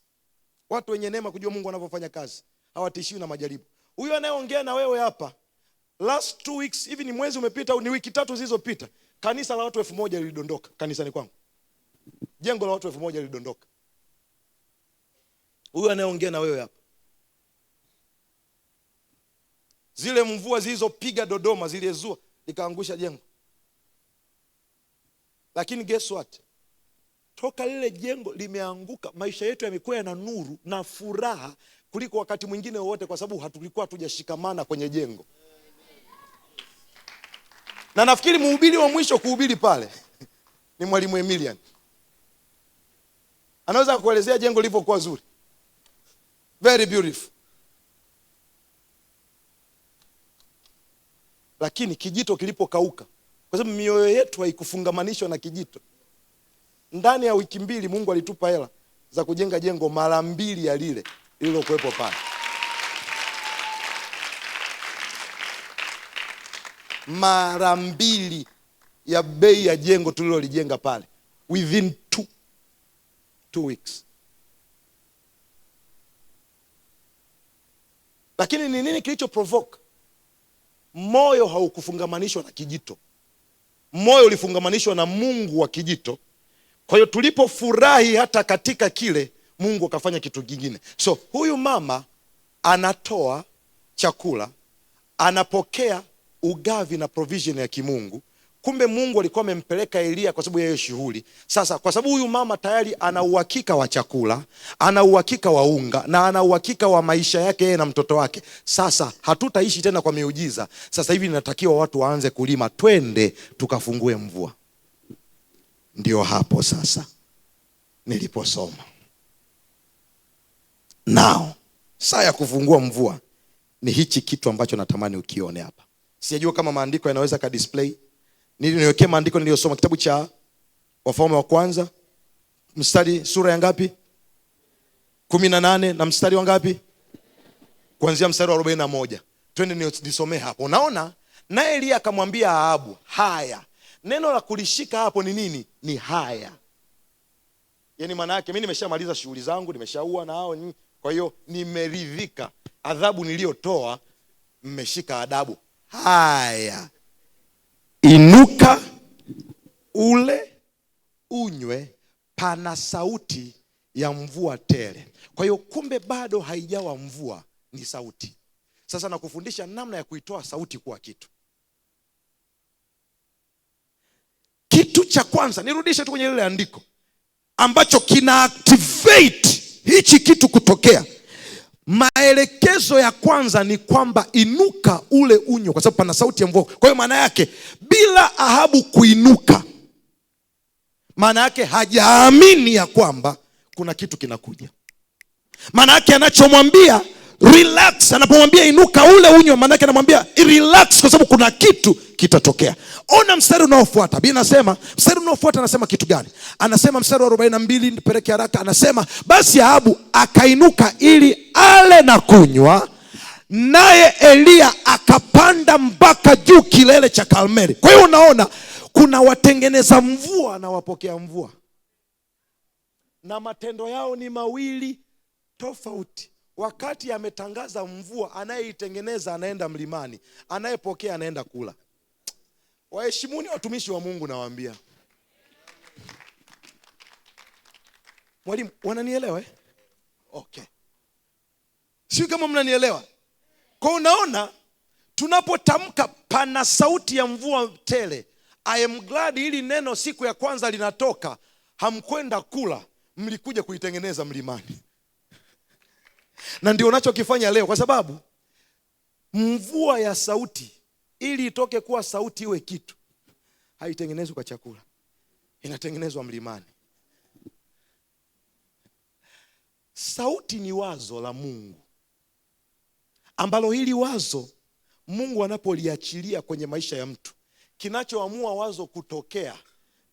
watu wenye neema kujua Mungu anavyofanya kazi, hawatishiwi na majaribu. Huyo anayeongea na wewe hapa, last 2 weeks, hivi ni mwezi umepita au ni wiki 3 zilizopita, kanisa la watu 1000 lilidondoka kanisani kwangu. Jengo la watu 1000 lilidondoka. Huyo anayeongea na wewe hapa. Zile mvua zilizopiga Dodoma zilizua ikaangusha jengo. Lakini guess what? Toka lile jengo limeanguka, maisha yetu yamekuwa yana nuru na furaha kuliko wakati mwingine wote, kwa sababu hatulikuwa hatujashikamana kwenye jengo. Na nafikiri mhubiri wa mwisho kuhubiri pale ni Mwalimu Emilian. Anaweza kuelezea jengo lilivyokuwa zuri. Very beautiful. Lakini kijito kilipokauka, kwa sababu mioyo yetu haikufungamanishwa na kijito, ndani ya wiki 2 Mungu alitupa hela za kujenga jengo mara 2 ya lile lililokuwepo pale. Mara 2 ya bei ya jengo tulilolijenga pale within 2 weeks. Lakini ni nini kilicho provoke? Moyo haukufungamanishwa na kijito. Moyo ulifungamanishwa na Mungu wa kijito. Kwa hiyo tulipofurahi hata katika kile, Mungu akafanya kitu kingine. So huyu mama anatoa chakula, anapokea ugavi na provision ya kimungu. Kumbe Mungu alikuwa amempeleka Elia kwa sababu ya hiyo shughuli. Sasa kwa sababu huyu mama tayari ana uhakika wa chakula, ana uhakika wa unga, na ana uhakika wa maisha yake yeye na mtoto wake. Sasa hatutaishi tena kwa miujiza. Sasa hivi inatakiwa watu waanze kulima, twende tukafungue mvua. Ndio hapo sasa niliposoma. Now Saa ya kufungua mvua ni hichi kitu ambacho natamani ukione hapa. Sijajua kama maandiko yanaweza ka display. Niwekee maandiko niliyosoma kitabu cha Wafalme wa kwanza mstari sura ya ngapi? 18 na mstari wa ngapi? Kuanzia mstari wa 41. Twende nisomee hapo. Unaona? Naye Elia akamwambia Ahabu, haya. Neno la kulishika hapo ni nini? Ni haya. Yaani maana yake mimi nimeshamaliza shughuli zangu, nimeshaua na hao. Kwa hiyo nimeridhika. Adhabu niliyotoa mmeshika adabu. Haya. Inuka ule unywe, pana sauti ya mvua tele. Kwa hiyo kumbe bado haijawa mvua, ni sauti. Sasa nakufundisha namna ya kuitoa sauti kuwa kitu. Kitu cha kwanza, nirudishe tu kwenye ile andiko ambacho kina activate hichi kitu kutokea. Maelekezo ya kwanza ni kwamba inuka ule unywe, kwa sababu pana sauti ya mvua. Kwa hiyo maana yake bila Ahabu kuinuka, maana yake hajaamini ya kwamba kuna kitu kinakuja. Maana yake anachomwambia relax, anapomwambia inuka ule unywe, maana yake anamwambia relax kwa sababu kuna kitu kitatokea. Ona mstari unaofuata. Biblia inasema, mstari unaofuata anasema kitu gani? Anasema mstari wa 42, nipeleke haraka. Anasema basi Ahabu akainuka ili ale na kunywa, naye Elia akapanda mpaka juu kilele cha Karmeli. Kwa hiyo unaona kuna watengeneza mvua na wapokea mvua, na matendo yao ni mawili tofauti. Wakati ametangaza mvua, anayeitengeneza anaenda mlimani, anayepokea anaenda kula. Waheshimuni watumishi wa Mungu, nawaambia. Mwalimu, wananielewa? Okay. Sio kama mnanielewa. Kwa unaona, tunapotamka pana sauti ya mvua tele, I am glad hili neno siku ya kwanza linatoka, hamkwenda kula, mlikuja kuitengeneza mlimani. Na ndio unachokifanya leo, kwa sababu mvua ya sauti ili itoke kuwa sauti iwe kitu, haitengenezwi kwa chakula, inatengenezwa mlimani. Sauti ni wazo la Mungu, ambalo hili wazo Mungu anapoliachilia kwenye maisha ya mtu, kinachoamua wazo kutokea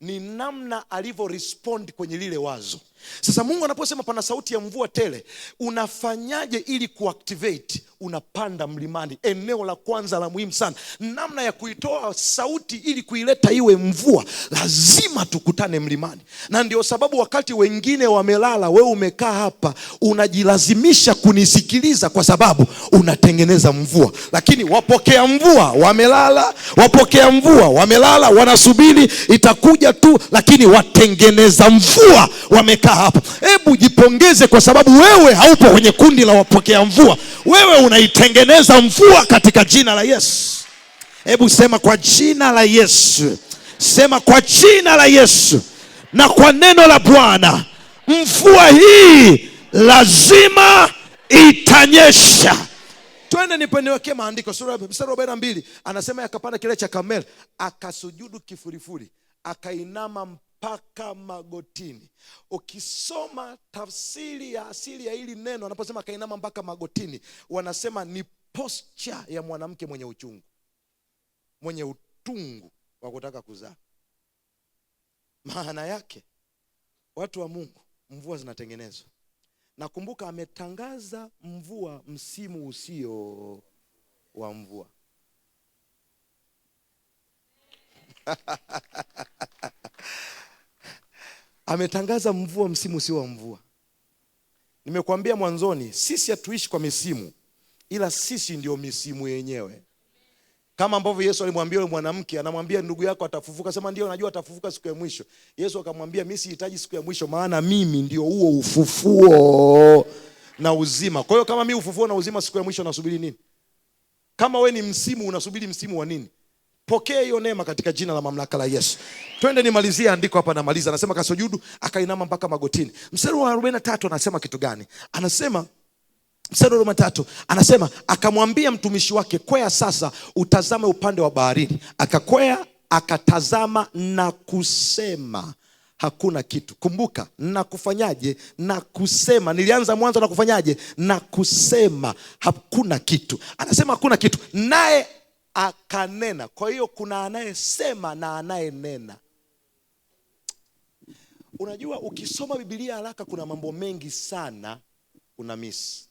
ni namna alivyo respond kwenye lile wazo. Sasa Mungu anaposema pana sauti ya mvua tele, unafanyaje ili kuactivate? Unapanda mlimani. Eneo la kwanza la muhimu sana, namna ya kuitoa sauti ili kuileta iwe mvua, lazima tukutane mlimani. Na ndio sababu wakati wengine wamelala, wewe umekaa hapa unajilazimisha kunisikiliza, kwa sababu unatengeneza mvua. Lakini wapokea mvua wamelala, wapokea mvua wamelala, wanasubiri itakuja tu, lakini watengeneza mvua wamekaa hapa. Hebu jipongeze, kwa sababu wewe haupo kwenye kundi la wapokea mvua. Wewe unaitengeneza mvua katika jina la Yesu. Hebu sema kwa jina la Yesu. Sema kwa jina la Yesu. Na kwa neno la Bwana, mvua hii lazima itanyesha. Twende nipendeweke maandiko sura mstari wa 42. Anasema akapanda kilele cha Karmeli, akasujudu kifurifuri, akainama mpaka magotini. Ukisoma tafsiri ya asili ya hili neno, anaposema akainama mpaka magotini, wanasema ni posture ya mwanamke mwenye uchungu, mwenye utungu wa kutaka kuzaa. Maana yake, watu wa Mungu, mvua zinatengenezwa. Nakumbuka ametangaza mvua msimu usio wa mvua. Ametangaza mvua msimu usio wa mvua. Nimekuambia mwanzoni, sisi hatuishi kwa misimu, ila sisi ndio misimu yenyewe. Kama ambavyo Yesu alimwambia yule mwanamke, anamwambia ndugu yako atafufuka. Sema ndio, najua atafufuka siku ya mwisho. Yesu akamwambia mimi sihitaji siku ya mwisho, maana mimi ndio huo ufufuo na uzima. Kwa hiyo kama mimi ufufuo na uzima, siku ya mwisho nasubiri nini? Kama we ni msimu, unasubiri msimu wa nini? Pokea hiyo neema katika jina la mamlaka la Yesu. Twende nimalizie andiko hapa, namaliza. Anasema kasujudu, akainama mpaka magotini. Mstari wa 43 anasema kitu gani? Anasema mstari wa 43 anasema akamwambia mtumishi wake, kwea sasa utazame upande wa baharini. Akakwea akatazama na kusema, hakuna kitu. Kumbuka, na kufanyaje? Na kusema. Nilianza mwanzo na kufanyaje? Na kusema hakuna kitu. Anasema hakuna kitu, naye akanena. Kwa hiyo kuna anayesema na anayenena. Unajua, ukisoma Biblia haraka kuna mambo mengi sana una miss.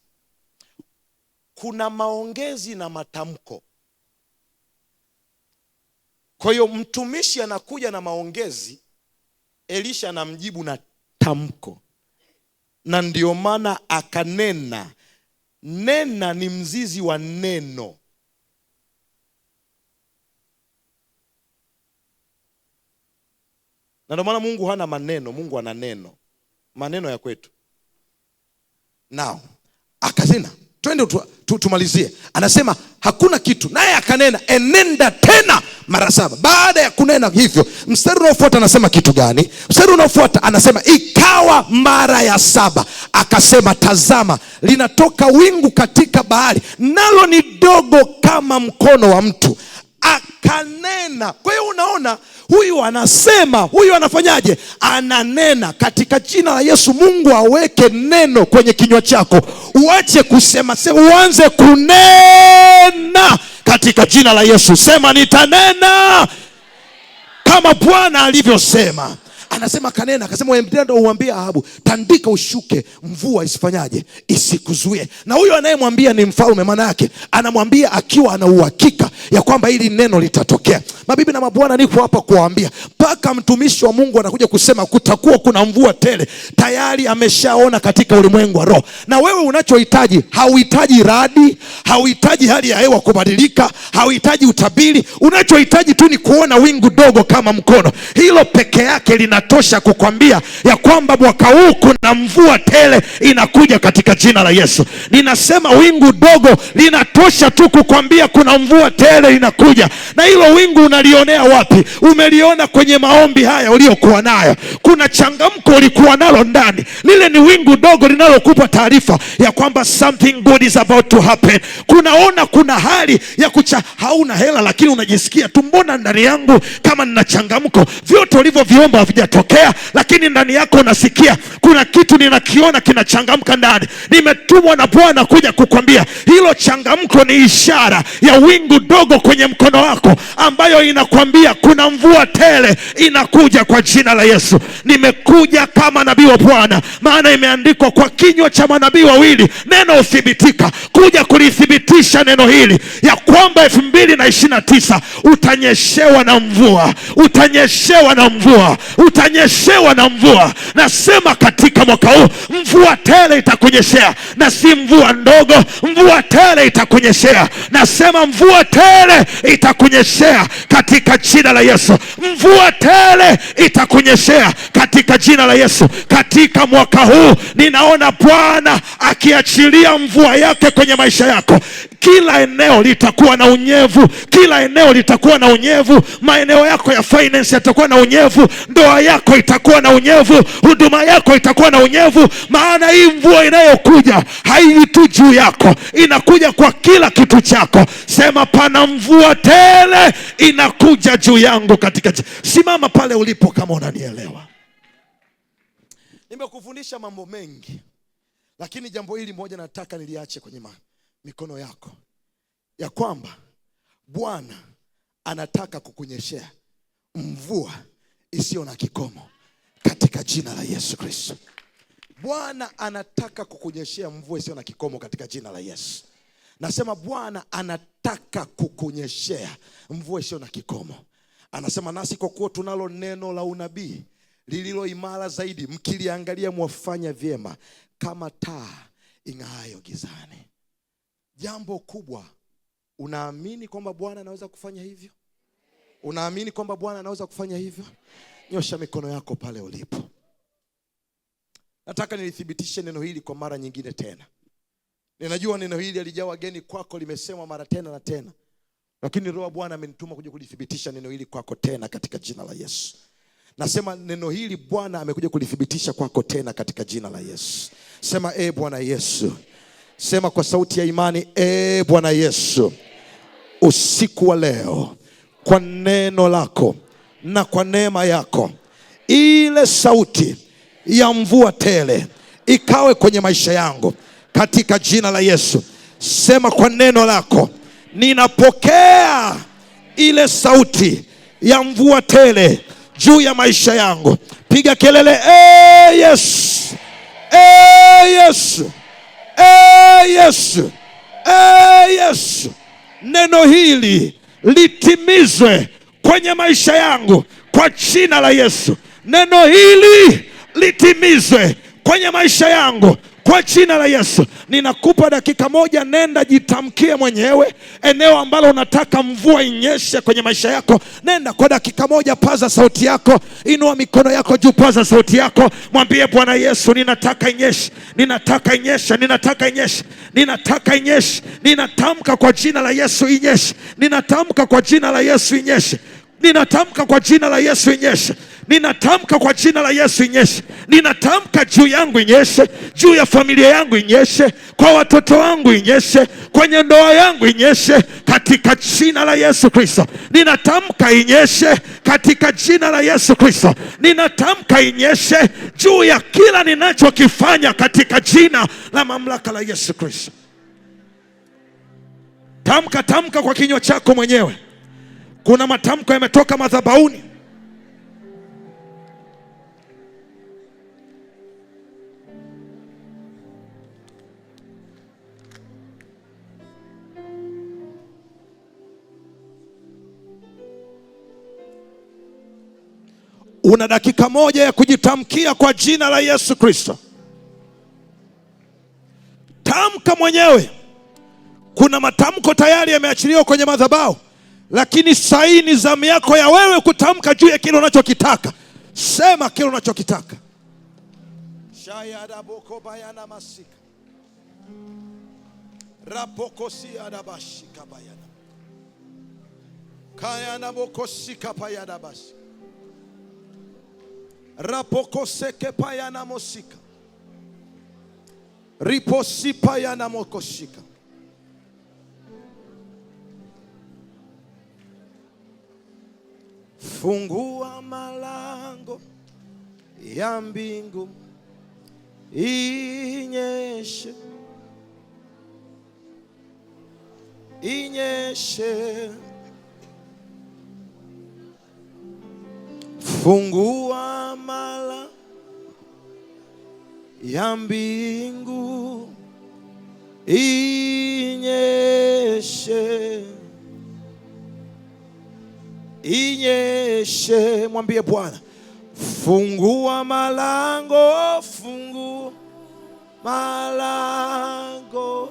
Kuna maongezi na matamko. Kwa hiyo mtumishi anakuja na maongezi, Elisha anamjibu na tamko. Na ndio maana akanena. Nena ni mzizi wa neno. Na ndio maana Mungu hana maneno, Mungu ana neno. Maneno ya kwetu. Now, akasema, twende tumalizie. Anasema hakuna kitu, naye akanena, enenda tena mara 7. Baada ya kunena hivyo, mstari unaofuata anasema kitu gani? Mstari unaofuata anasema ikawa mara ya 7, akasema tazama, linatoka wingu katika bahari, nalo ni dogo kama mkono wa mtu. Akanena. Kwa hiyo unaona, huyu anasema, huyu anafanyaje? Ananena. Katika jina la Yesu, Mungu aweke neno kwenye kinywa chako. Uache kusema, uanze kunena katika jina la Yesu. Sema nitanena kama Bwana alivyosema. Anasema kanena, akasema ndio uambie Ahabu, tandika ushuke, mvua isifanyaje? Isikuzuie. Na huyo anayemwambia ni mfalme, maana yake anamwambia akiwa ana uhakika ya kwamba hili neno litatokea. Mabibi na mabwana, niko hapa kuwaambia, mpaka mtumishi wa Mungu anakuja kusema kutakuwa kuna mvua tele, tayari ameshaona katika ulimwengu wa roho. Na wewe unachohitaji, hauhitaji radi, hauhitaji hali ya hewa kubadilika, hauhitaji utabiri. Unachohitaji tu ni kuona wingu dogo kama mkono. Hilo peke yake linatosha kukwambia ya kwamba mwaka huu kuna mvua tele inakuja katika jina la Yesu. Ninasema wingu dogo linatosha tu kukwambia kuna mvua tele inakuja. Na hilo wingu unalionea wapi? Umeliona kwenye maombi haya uliokuwa nayo. Kuna changamko ulikuwa nalo ndani. Lile ni wingu dogo linalokupa taarifa ya kwamba something good is about to happen. Kuna hali ya hauna hela lakini unajisikia tu, mbona ndani yangu kama nina changamko? Vyote ulivyoviomba havijatokea, lakini ndani yako unasikia kuna kitu ninakiona kinachangamka ndani. Nimetumwa na Bwana kuja kukwambia hilo changamko ni ishara ya wingu dogo kwenye mkono wako, ambayo inakwambia kuna mvua tele inakuja kwa jina la Yesu. Nimekuja kama nabii wa Bwana, maana imeandikwa kwa kinywa cha manabii wawili neno uthibitika, kuja kulithibitisha neno hili ya kwamba 2029 utanyeshewa na mvua, utanyeshewa na mvua, utanyeshewa na mvua. Nasema katika mwaka huu mvua tele itakunyeshea, na si mvua ndogo, mvua tele itakunyeshea. Nasema mvua tele itakunyeshea katika jina la Yesu. Mvua tele itakunyeshea katika jina la Yesu. Katika mwaka huu ninaona Bwana akiachilia mvua yake kwenye maisha yako. Kila eneo litakuwa na unyevu, kila eneo litakuwa na unyevu. Maeneo yako ya finance yatakuwa na unyevu, ndoa yako itakuwa na unyevu, huduma yako itakuwa na unyevu. Maana hii mvua inayokuja haiji tu juu yako, inakuja kwa kila kitu chako. Sema pana mvua tele inakuja juu yangu katika. Simama pale ulipo kama unanielewa. Nimekufundisha mambo mengi, lakini jambo hili moja nataka niliache kwenye mikono yako, ya kwamba Bwana anataka kukunyeshea mvua isiyo na kikomo katika jina la Yesu Kristo. Bwana anataka kukunyeshea mvua isiyo na kikomo katika jina la Yesu. Nasema Bwana anataka kukunyeshea mvua isiyo na kikomo. Anasema nasi kwa kuwa tunalo neno la unabii lililo imara zaidi, mkiliangalia mwafanya vyema kama taa ing'aayo gizani. Jambo kubwa, unaamini kwamba Bwana anaweza kufanya hivyo? Unaamini kwamba Bwana anaweza kufanya hivyo? Nyosha mikono yako pale ulipo. Nataka nilithibitishe neno hili kwa mara nyingine tena. Ninajua neno hili alijawa geni kwako, limesemwa mara tena na tena, lakini Roho Bwana amenituma kuja kulithibitisha neno hili kwako tena katika jina la Yesu. Nasema neno hili Bwana amekuja kulithibitisha kwako tena katika jina la Yesu. Sema Bwana Yesu. Sema kwa sauti ya imani, Bwana Yesu, usiku wa leo kwa neno lako na kwa neema yako ile sauti ya mvua tele ikawe kwenye maisha yangu katika jina la Yesu. Sema kwa neno lako, ninapokea ile sauti ya mvua tele juu ya maisha yangu. Piga kelele, Yesu, Yesu, Yesu, Yesu. Neno hili litimizwe kwenye maisha yangu kwa jina la Yesu. Neno hili litimizwe kwenye maisha yangu kwa jina la Yesu. Ninakupa dakika moja, nenda jitamkie mwenyewe eneo ambalo unataka mvua inyeshe kwenye maisha yako. Nenda kwa dakika moja, paza sauti yako, inua mikono yako juu, paza sauti yako, mwambie Bwana Yesu, ninataka inyeshe, ninataka inyeshe, ninataka inyeshe, ninataka inyeshe. Ninatamka kwa jina la Yesu inyeshe, ninatamka kwa jina la Yesu inyeshe, ninatamka kwa jina la Yesu inyeshe, ninatamka kwa jina la Yesu inyeshe. Ninatamka juu yangu inyeshe, juu ya familia yangu inyeshe, kwa watoto wangu inyeshe, kwenye ndoa yangu inyeshe katika jina la Yesu Kristo. Ninatamka inyeshe katika jina la Yesu Kristo. Ninatamka inyeshe juu ya kila ninachokifanya katika jina la mamlaka la Yesu Kristo. Tamka kwa kinywa chako mwenyewe. Kuna matamko yametoka madhabahuni. Una dakika moja ya kujitamkia kwa jina la Yesu Kristo. Tamka mwenyewe. Kuna matamko tayari yameachiliwa kwenye madhabahu, lakini sahi ni zamu yako ya wewe kutamka juu ya kile unachokitaka. Sema kile unachokitaka. Shayada boko bayana masika. Rapoko siada bashika bayana. Kayana boko sika bayana basi. Rapoko seke payana mosika. Riposi payana mokoshika. Fungua malango ya mbingu inyeshe, inyeshe. Fungua malango ya mbingu inyeshe, inyeshe. Mwambie Bwana, fungua malango, fungua malango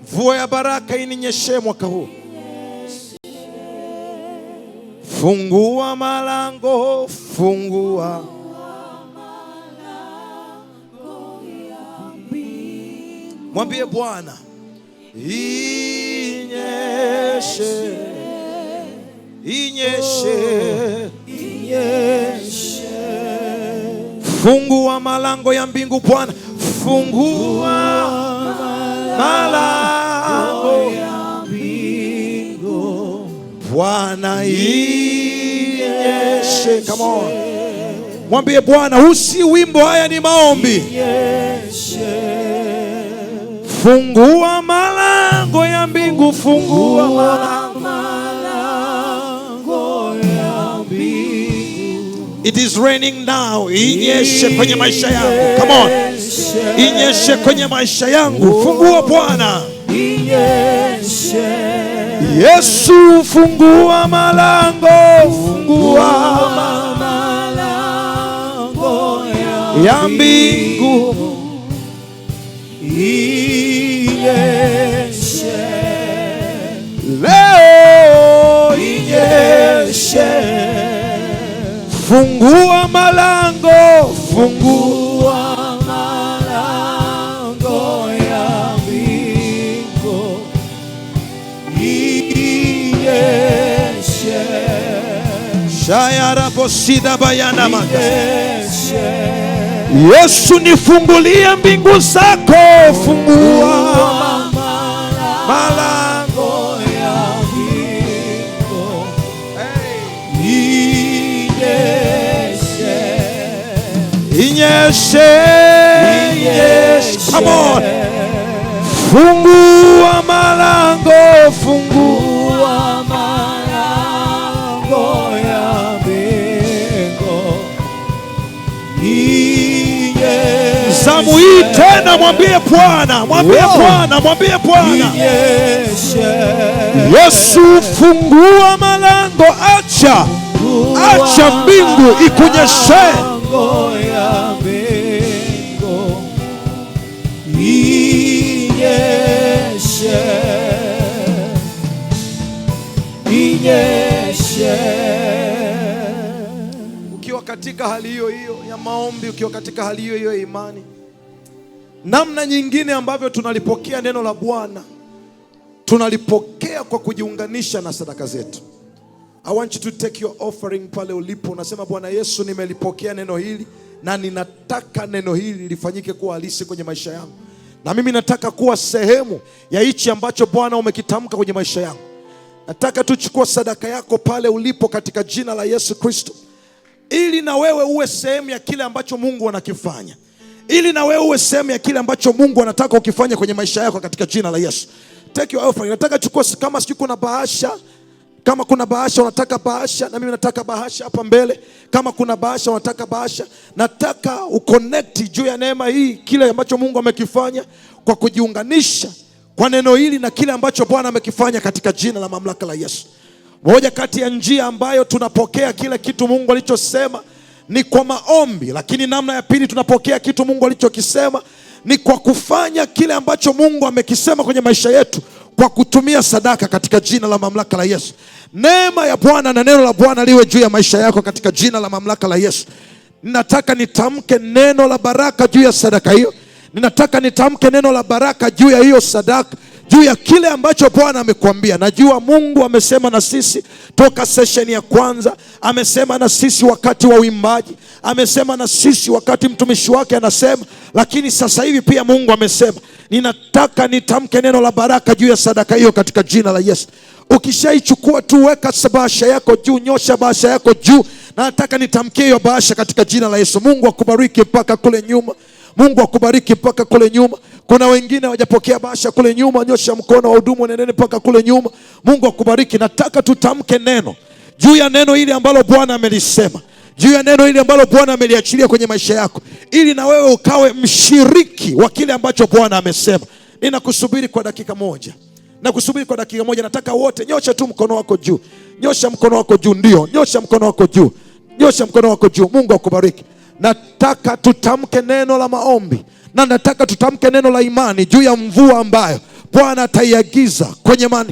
mvua ya baraka ininyeshe mwaka huu. Fungua malango, fungua mwambie Bwana, inyeshe, inyeshe, inyeshe. Fungua malango ya mbingu Bwana, fungua malango ya mbingu Bwana, inyeshe. Come on, mwambie Bwana, usi wimbo, haya ni maombi. Fungua malango ya mbingu, fungua malango ya mbingu. It is raining now. Inyeshe kwenye maisha yangu. Come on, inyeshe kwenye maisha yangu. Fungua Bwana, Yesu, fungua malango, fungua malango ya mbingu inyeshe leo, inyeshe. Fungua malango, fungua malango ya mbingu inyeshe. Shayara posida bayana magashe. Yesu, nifungulie mbingu zako, fungua malango Come on. Fungua malango, fungua malango ya mbingu. Zamu hii tena mwambie Bwana, mwambie Bwana, mwambie Bwana. Yesu, fungua malango, acha mbingu ikunyeshe. Ukiwa katika hali hiyo hiyo ya maombi, ukiwa katika hali hiyo hiyo ya imani, namna nyingine ambavyo tunalipokea neno la Bwana, tunalipokea kwa kujiunganisha na sadaka zetu. I want you to take your offering pale ulipo. Unasema, Bwana Yesu, nimelipokea neno hili na ninataka neno hili lifanyike kuwa halisi kwenye maisha yangu, na mimi nataka kuwa sehemu ya hichi ambacho Bwana umekitamka kwenye maisha yangu. Nataka tuchukua sadaka yako pale ulipo katika jina la Yesu Kristo, ili na wewe uwe sehemu ya kile ambacho Mungu anakifanya, ili na wewe uwe sehemu ya kile ambacho Mungu anataka ukifanya kwenye maisha yako katika jina la Yesu. Take your offering. Nataka chukua, kama sijui kuna bahasha, kama kuna bahasha unataka bahasha, na mimi nataka bahasha hapa mbele. Kama kuna bahasha unataka bahasha, nataka uconnect juu ya neema hii kile ambacho Mungu amekifanya kwa kujiunganisha kwa neno hili na kile ambacho Bwana amekifanya katika jina la mamlaka la Yesu. Moja kati ya njia ambayo tunapokea kile kitu Mungu alichosema ni kwa maombi, lakini namna ya pili tunapokea kitu Mungu alichokisema ni kwa kufanya kile ambacho Mungu amekisema kwenye maisha yetu kwa kutumia sadaka katika jina la mamlaka la Yesu. Neema ya Bwana na neno la Bwana liwe juu ya maisha yako katika jina la mamlaka la Yesu. Ninataka nitamke neno la baraka juu ya sadaka hiyo. Ninataka nitamke neno la baraka juu ya hiyo sadaka, juu ya kile ambacho Bwana amekuambia. Najua Mungu amesema na sisi toka session ya kwanza, amesema na sisi wakati wa uimbaji, amesema na sisi wakati mtumishi wake anasema, lakini sasa hivi pia Mungu amesema. Ninataka nitamke neno la baraka juu ya sadaka hiyo katika jina la Yesu. Ukishaichukua tu weka bahasha yako juu, nyosha bahasha yako juu, na nataka nitamkie hiyo bahasha katika jina la Yesu. Mungu akubariki mpaka kule nyuma. Mungu akubariki mpaka kule nyuma. Kuna wengine hawajapokea bahasha kule nyuma, nyosha mkono wa hudumu, nendeni mpaka kule nyuma. Mungu akubariki. Nataka tutamke neno juu ya neno hili ambalo Bwana amelisema, juu ya neno hili ambalo Bwana ameliachilia kwenye maisha yako, ili na wewe ukawe mshiriki wa kile ambacho Bwana amesema. Ninakusubiri kwa dakika moja. Nakusubiri kwa dakika moja. Nataka wote nyosha tu mkono wako juu. Nyosha mkono wako juu, ndio. Nyosha mkono wako juu. Nyosha mkono wako juu. Mungu akubariki. Nataka tutamke neno la maombi, na nataka tutamke neno la imani juu ya mvua ambayo Bwana ataiagiza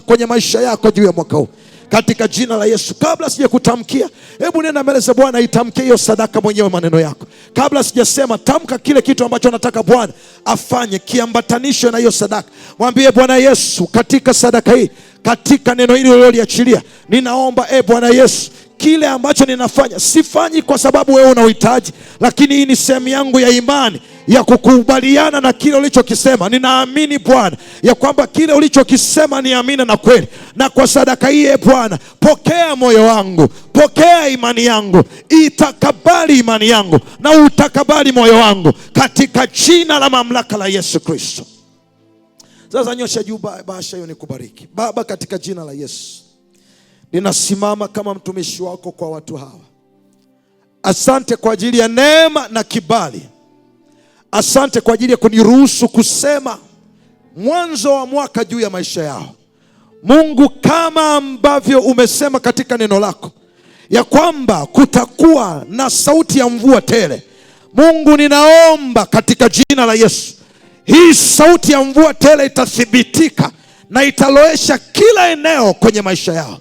kwenye maisha yako juu ya mwaka huu katika jina la Yesu. Kabla sija kutamkia, hebu nenda mbele za Bwana, itamke hiyo sadaka mwenyewe maneno yako. Kabla sijasema, tamka kile kitu ambacho nataka Bwana afanye kiambatanisho na hiyo sadaka. Mwambie Bwana Yesu, katika sadaka hii, katika neno hili uliloliachilia, ninaomba Bwana Yesu, kile ambacho ninafanya sifanyi kwa sababu wewe una uhitaji, lakini hii ni sehemu yangu ya imani ya kukubaliana na kile ulichokisema. Ninaamini Bwana ya kwamba kile ulichokisema ni amina na kweli, na kwa sadaka hii Bwana, pokea moyo wangu, pokea imani yangu, itakabali imani yangu na utakabali moyo wangu katika jina la mamlaka la Yesu Kristo. Sasa nyosha juu bahasha hiyo nikubariki. Baba, katika jina la Yesu, ninasimama kama mtumishi wako kwa watu hawa. Asante kwa ajili ya neema na kibali. Asante kwa ajili ya kuniruhusu kusema mwanzo wa mwaka juu ya maisha yao. Mungu, kama ambavyo umesema katika neno lako ya kwamba kutakuwa na sauti ya mvua tele, Mungu, ninaomba katika jina la Yesu, hii sauti ya mvua tele itathibitika na italoesha kila eneo kwenye maisha yao.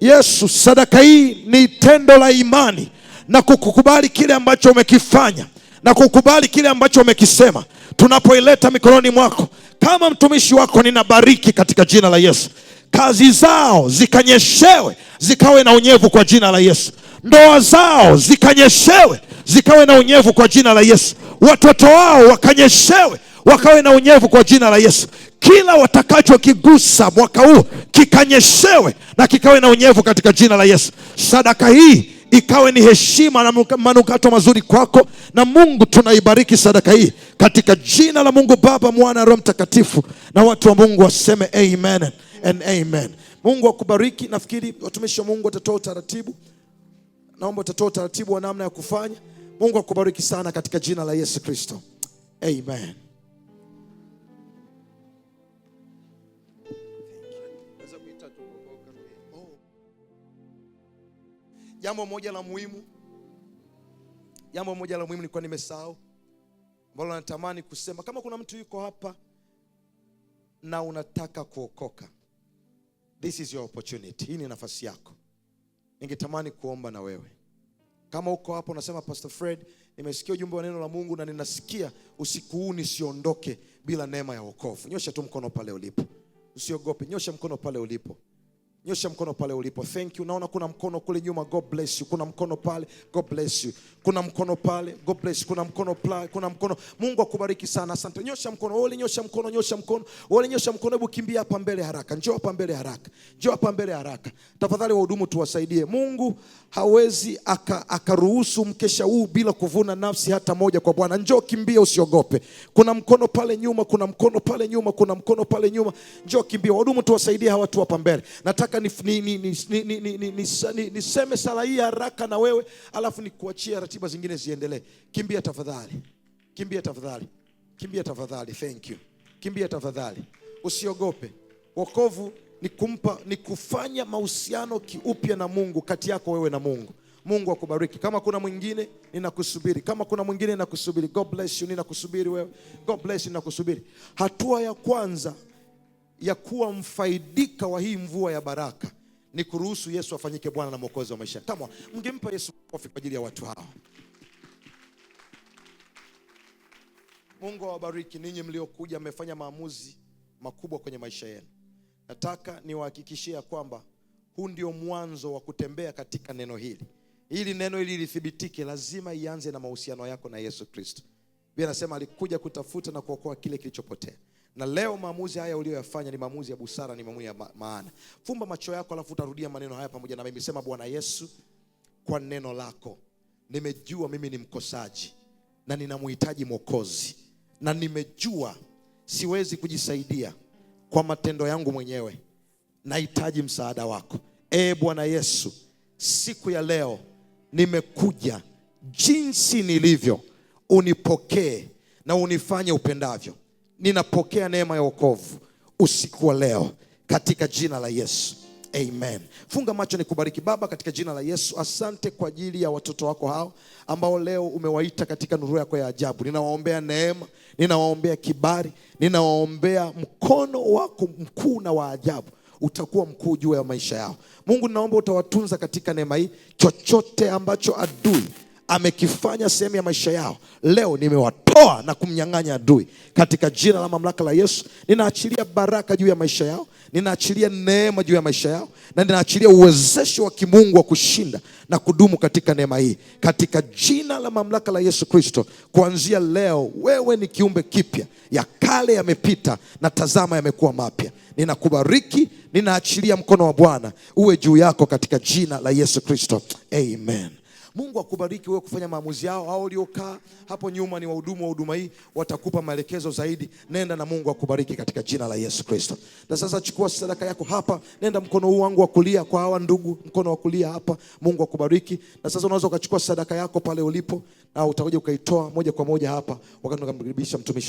Yesu, sadaka hii ni tendo la imani na kukubali kile ambacho umekifanya na kukubali kile ambacho umekisema. Tunapoileta mikononi mwako kama mtumishi wako, ninabariki katika jina la Yesu. Kazi zao zikanyeshewe, zikawe na unyevu kwa jina la Yesu. Ndoa zao zikanyeshewe, zikawe na unyevu kwa jina la Yesu. Watoto wao wakanyeshewe, wakawe na unyevu kwa jina la Yesu. Kila watakachokigusa mwaka huu kikanyeshewe na kikawe na unyevu katika jina la Yesu. Sadaka hii ikawe ni heshima na manukato mazuri kwako. Na Mungu, tunaibariki sadaka hii katika jina la Mungu Baba, Mwana, Roho Mtakatifu, na watu wa Mungu waseme amen and amen. Mungu akubariki. Nafikiri watumishi wa Mungu watatoa utaratibu. Naomba utatoa utaratibu wa namna ya kufanya. Mungu akubariki sana katika jina la Yesu Kristo. Amen. Jambo moja la muhimu nilikuwa nimesahau, ambalo natamani kusema. Kama kuna mtu yuko hapa na unataka kuokoka, this is your opportunity. Hii ni nafasi yako. Ningetamani kuomba na wewe. Kama uko hapo unasema, Pastor Fred, nimesikia ujumbe wa neno la Mungu na ninasikia usiku huu nisiondoke bila neema ya wokovu. Nyosha tu mkono pale ulipo. Usiogope, nyosha mkono pale ulipo. Nyosha mkono pale ulipo. Thank you. Naona kuna mkono kule nyuma. God bless you. Kuna mkono pale. God bless you. Kuna mkono pale. God bless you. Kuna mkono pale. Kuna mkono. Mungu akubariki sana. Asante. Nyosha mkono. Ole nyosha mkono, nyosha mkono. Ole nyosha mkono. Hebu kimbia hapa mbele haraka. Njoo hapa mbele haraka. Njoo hapa mbele haraka. Tafadhali wahudumu tuwasaidie. Mungu hawezi akaruhusu mkesha huu bila kuvuna nafsi hata moja kwa Bwana. Njoo kimbia, usiogope. Kuna mkono pale nyuma, kuna mkono pale nyuma, kuna mkono pale nyuma. Njoo kimbia. Wahudumu tuwasaidie hawa watu hapa mbele. Nataka niseme sala hii haraka na wewe, alafu nikuachie ratiba zingine ziendelee. Kimbia tafadhali. Kimbia tafadhali. Kimbia tafadhali. Thank you. Kimbia tafadhali. Usiogope. Wokovu ni kufanya mahusiano kiupya na Mungu, kati yako wewe na Mungu. Mungu akubariki. Kama kuna mwingine ninakusubiri. Kama kuna mwingine ninakusubiri. God bless you. Ninakusubiri wewe. God bless you, ninakusubiri. Hatua ya kwanza ya kuwa mfaidika wa hii mvua ya baraka ni kuruhusu Yesu afanyike Bwana na Mwokozi wa maisha. Kama mngempa Yesu kofi kwa ajili ya watu hao. Mungu awabariki ninyi mliokuja, mmefanya maamuzi makubwa kwenye maisha yenu. Nataka niwahakikishie kwamba huu ndio mwanzo wa kutembea katika neno hili. Ili neno hili lithibitike, lazima ianze na mahusiano yako na Yesu Kristo. Biblia inasema alikuja kutafuta na kuokoa kile kilichopotea. Na leo maamuzi haya uliyoyafanya ni maamuzi ya busara, ni maamuzi ya maana. Fumba macho yako alafu utarudia maneno haya pamoja na mimi. Sema, Bwana Yesu, kwa neno lako nimejua mimi ni mkosaji na ninamhitaji Mwokozi. Na nimejua siwezi kujisaidia kwa matendo yangu mwenyewe. Nahitaji msaada wako. Bwana Yesu, siku ya leo nimekuja jinsi nilivyo. Unipokee na unifanye upendavyo. Ninapokea neema ya wokovu usiku wa leo katika jina la Yesu. Amen. Funga macho nikubariki. Baba, katika jina la Yesu, asante kwa ajili ya watoto wako hao ambao leo umewaita katika nuru yako ya ajabu. Ninawaombea neema, ninawaombea kibali, ninawaombea mkono wako mkuu na wa ajabu utakuwa mkuu juu ya maisha yao. Mungu, ninaomba utawatunza katika neema hii. Chochote ambacho adui amekifanya sehemu ya maisha yao, leo nimewatoa na kumnyang'anya adui katika jina la mamlaka la Yesu. Ninaachilia baraka juu ya maisha yao, ninaachilia neema juu ya maisha yao, na ninaachilia uwezesho wa kimungu wa kushinda na kudumu katika neema hii katika jina la mamlaka la Yesu Kristo. Kuanzia leo wewe ni kiumbe kipya, ya kale yamepita na tazama yamekuwa mapya. Ninakubariki, ninaachilia mkono wa Bwana uwe juu yako katika jina la Yesu Kristo. Amen. Mungu akubariki wewe kufanya maamuzi yao. Hao waliokaa hapo nyuma ni wahudumu wa huduma hii, watakupa maelekezo zaidi. Nenda na Mungu akubariki katika jina la Yesu Kristo. Na sasa chukua sadaka yako hapa. Nenda mkono huu wangu wa kulia kwa hawa ndugu, mkono wa kulia hapa. Mungu akubariki. Na sasa unaweza ukachukua sadaka yako pale ulipo na utakuja ukaitoa moja kwa moja hapa wakati tunamkaribisha mtumishi.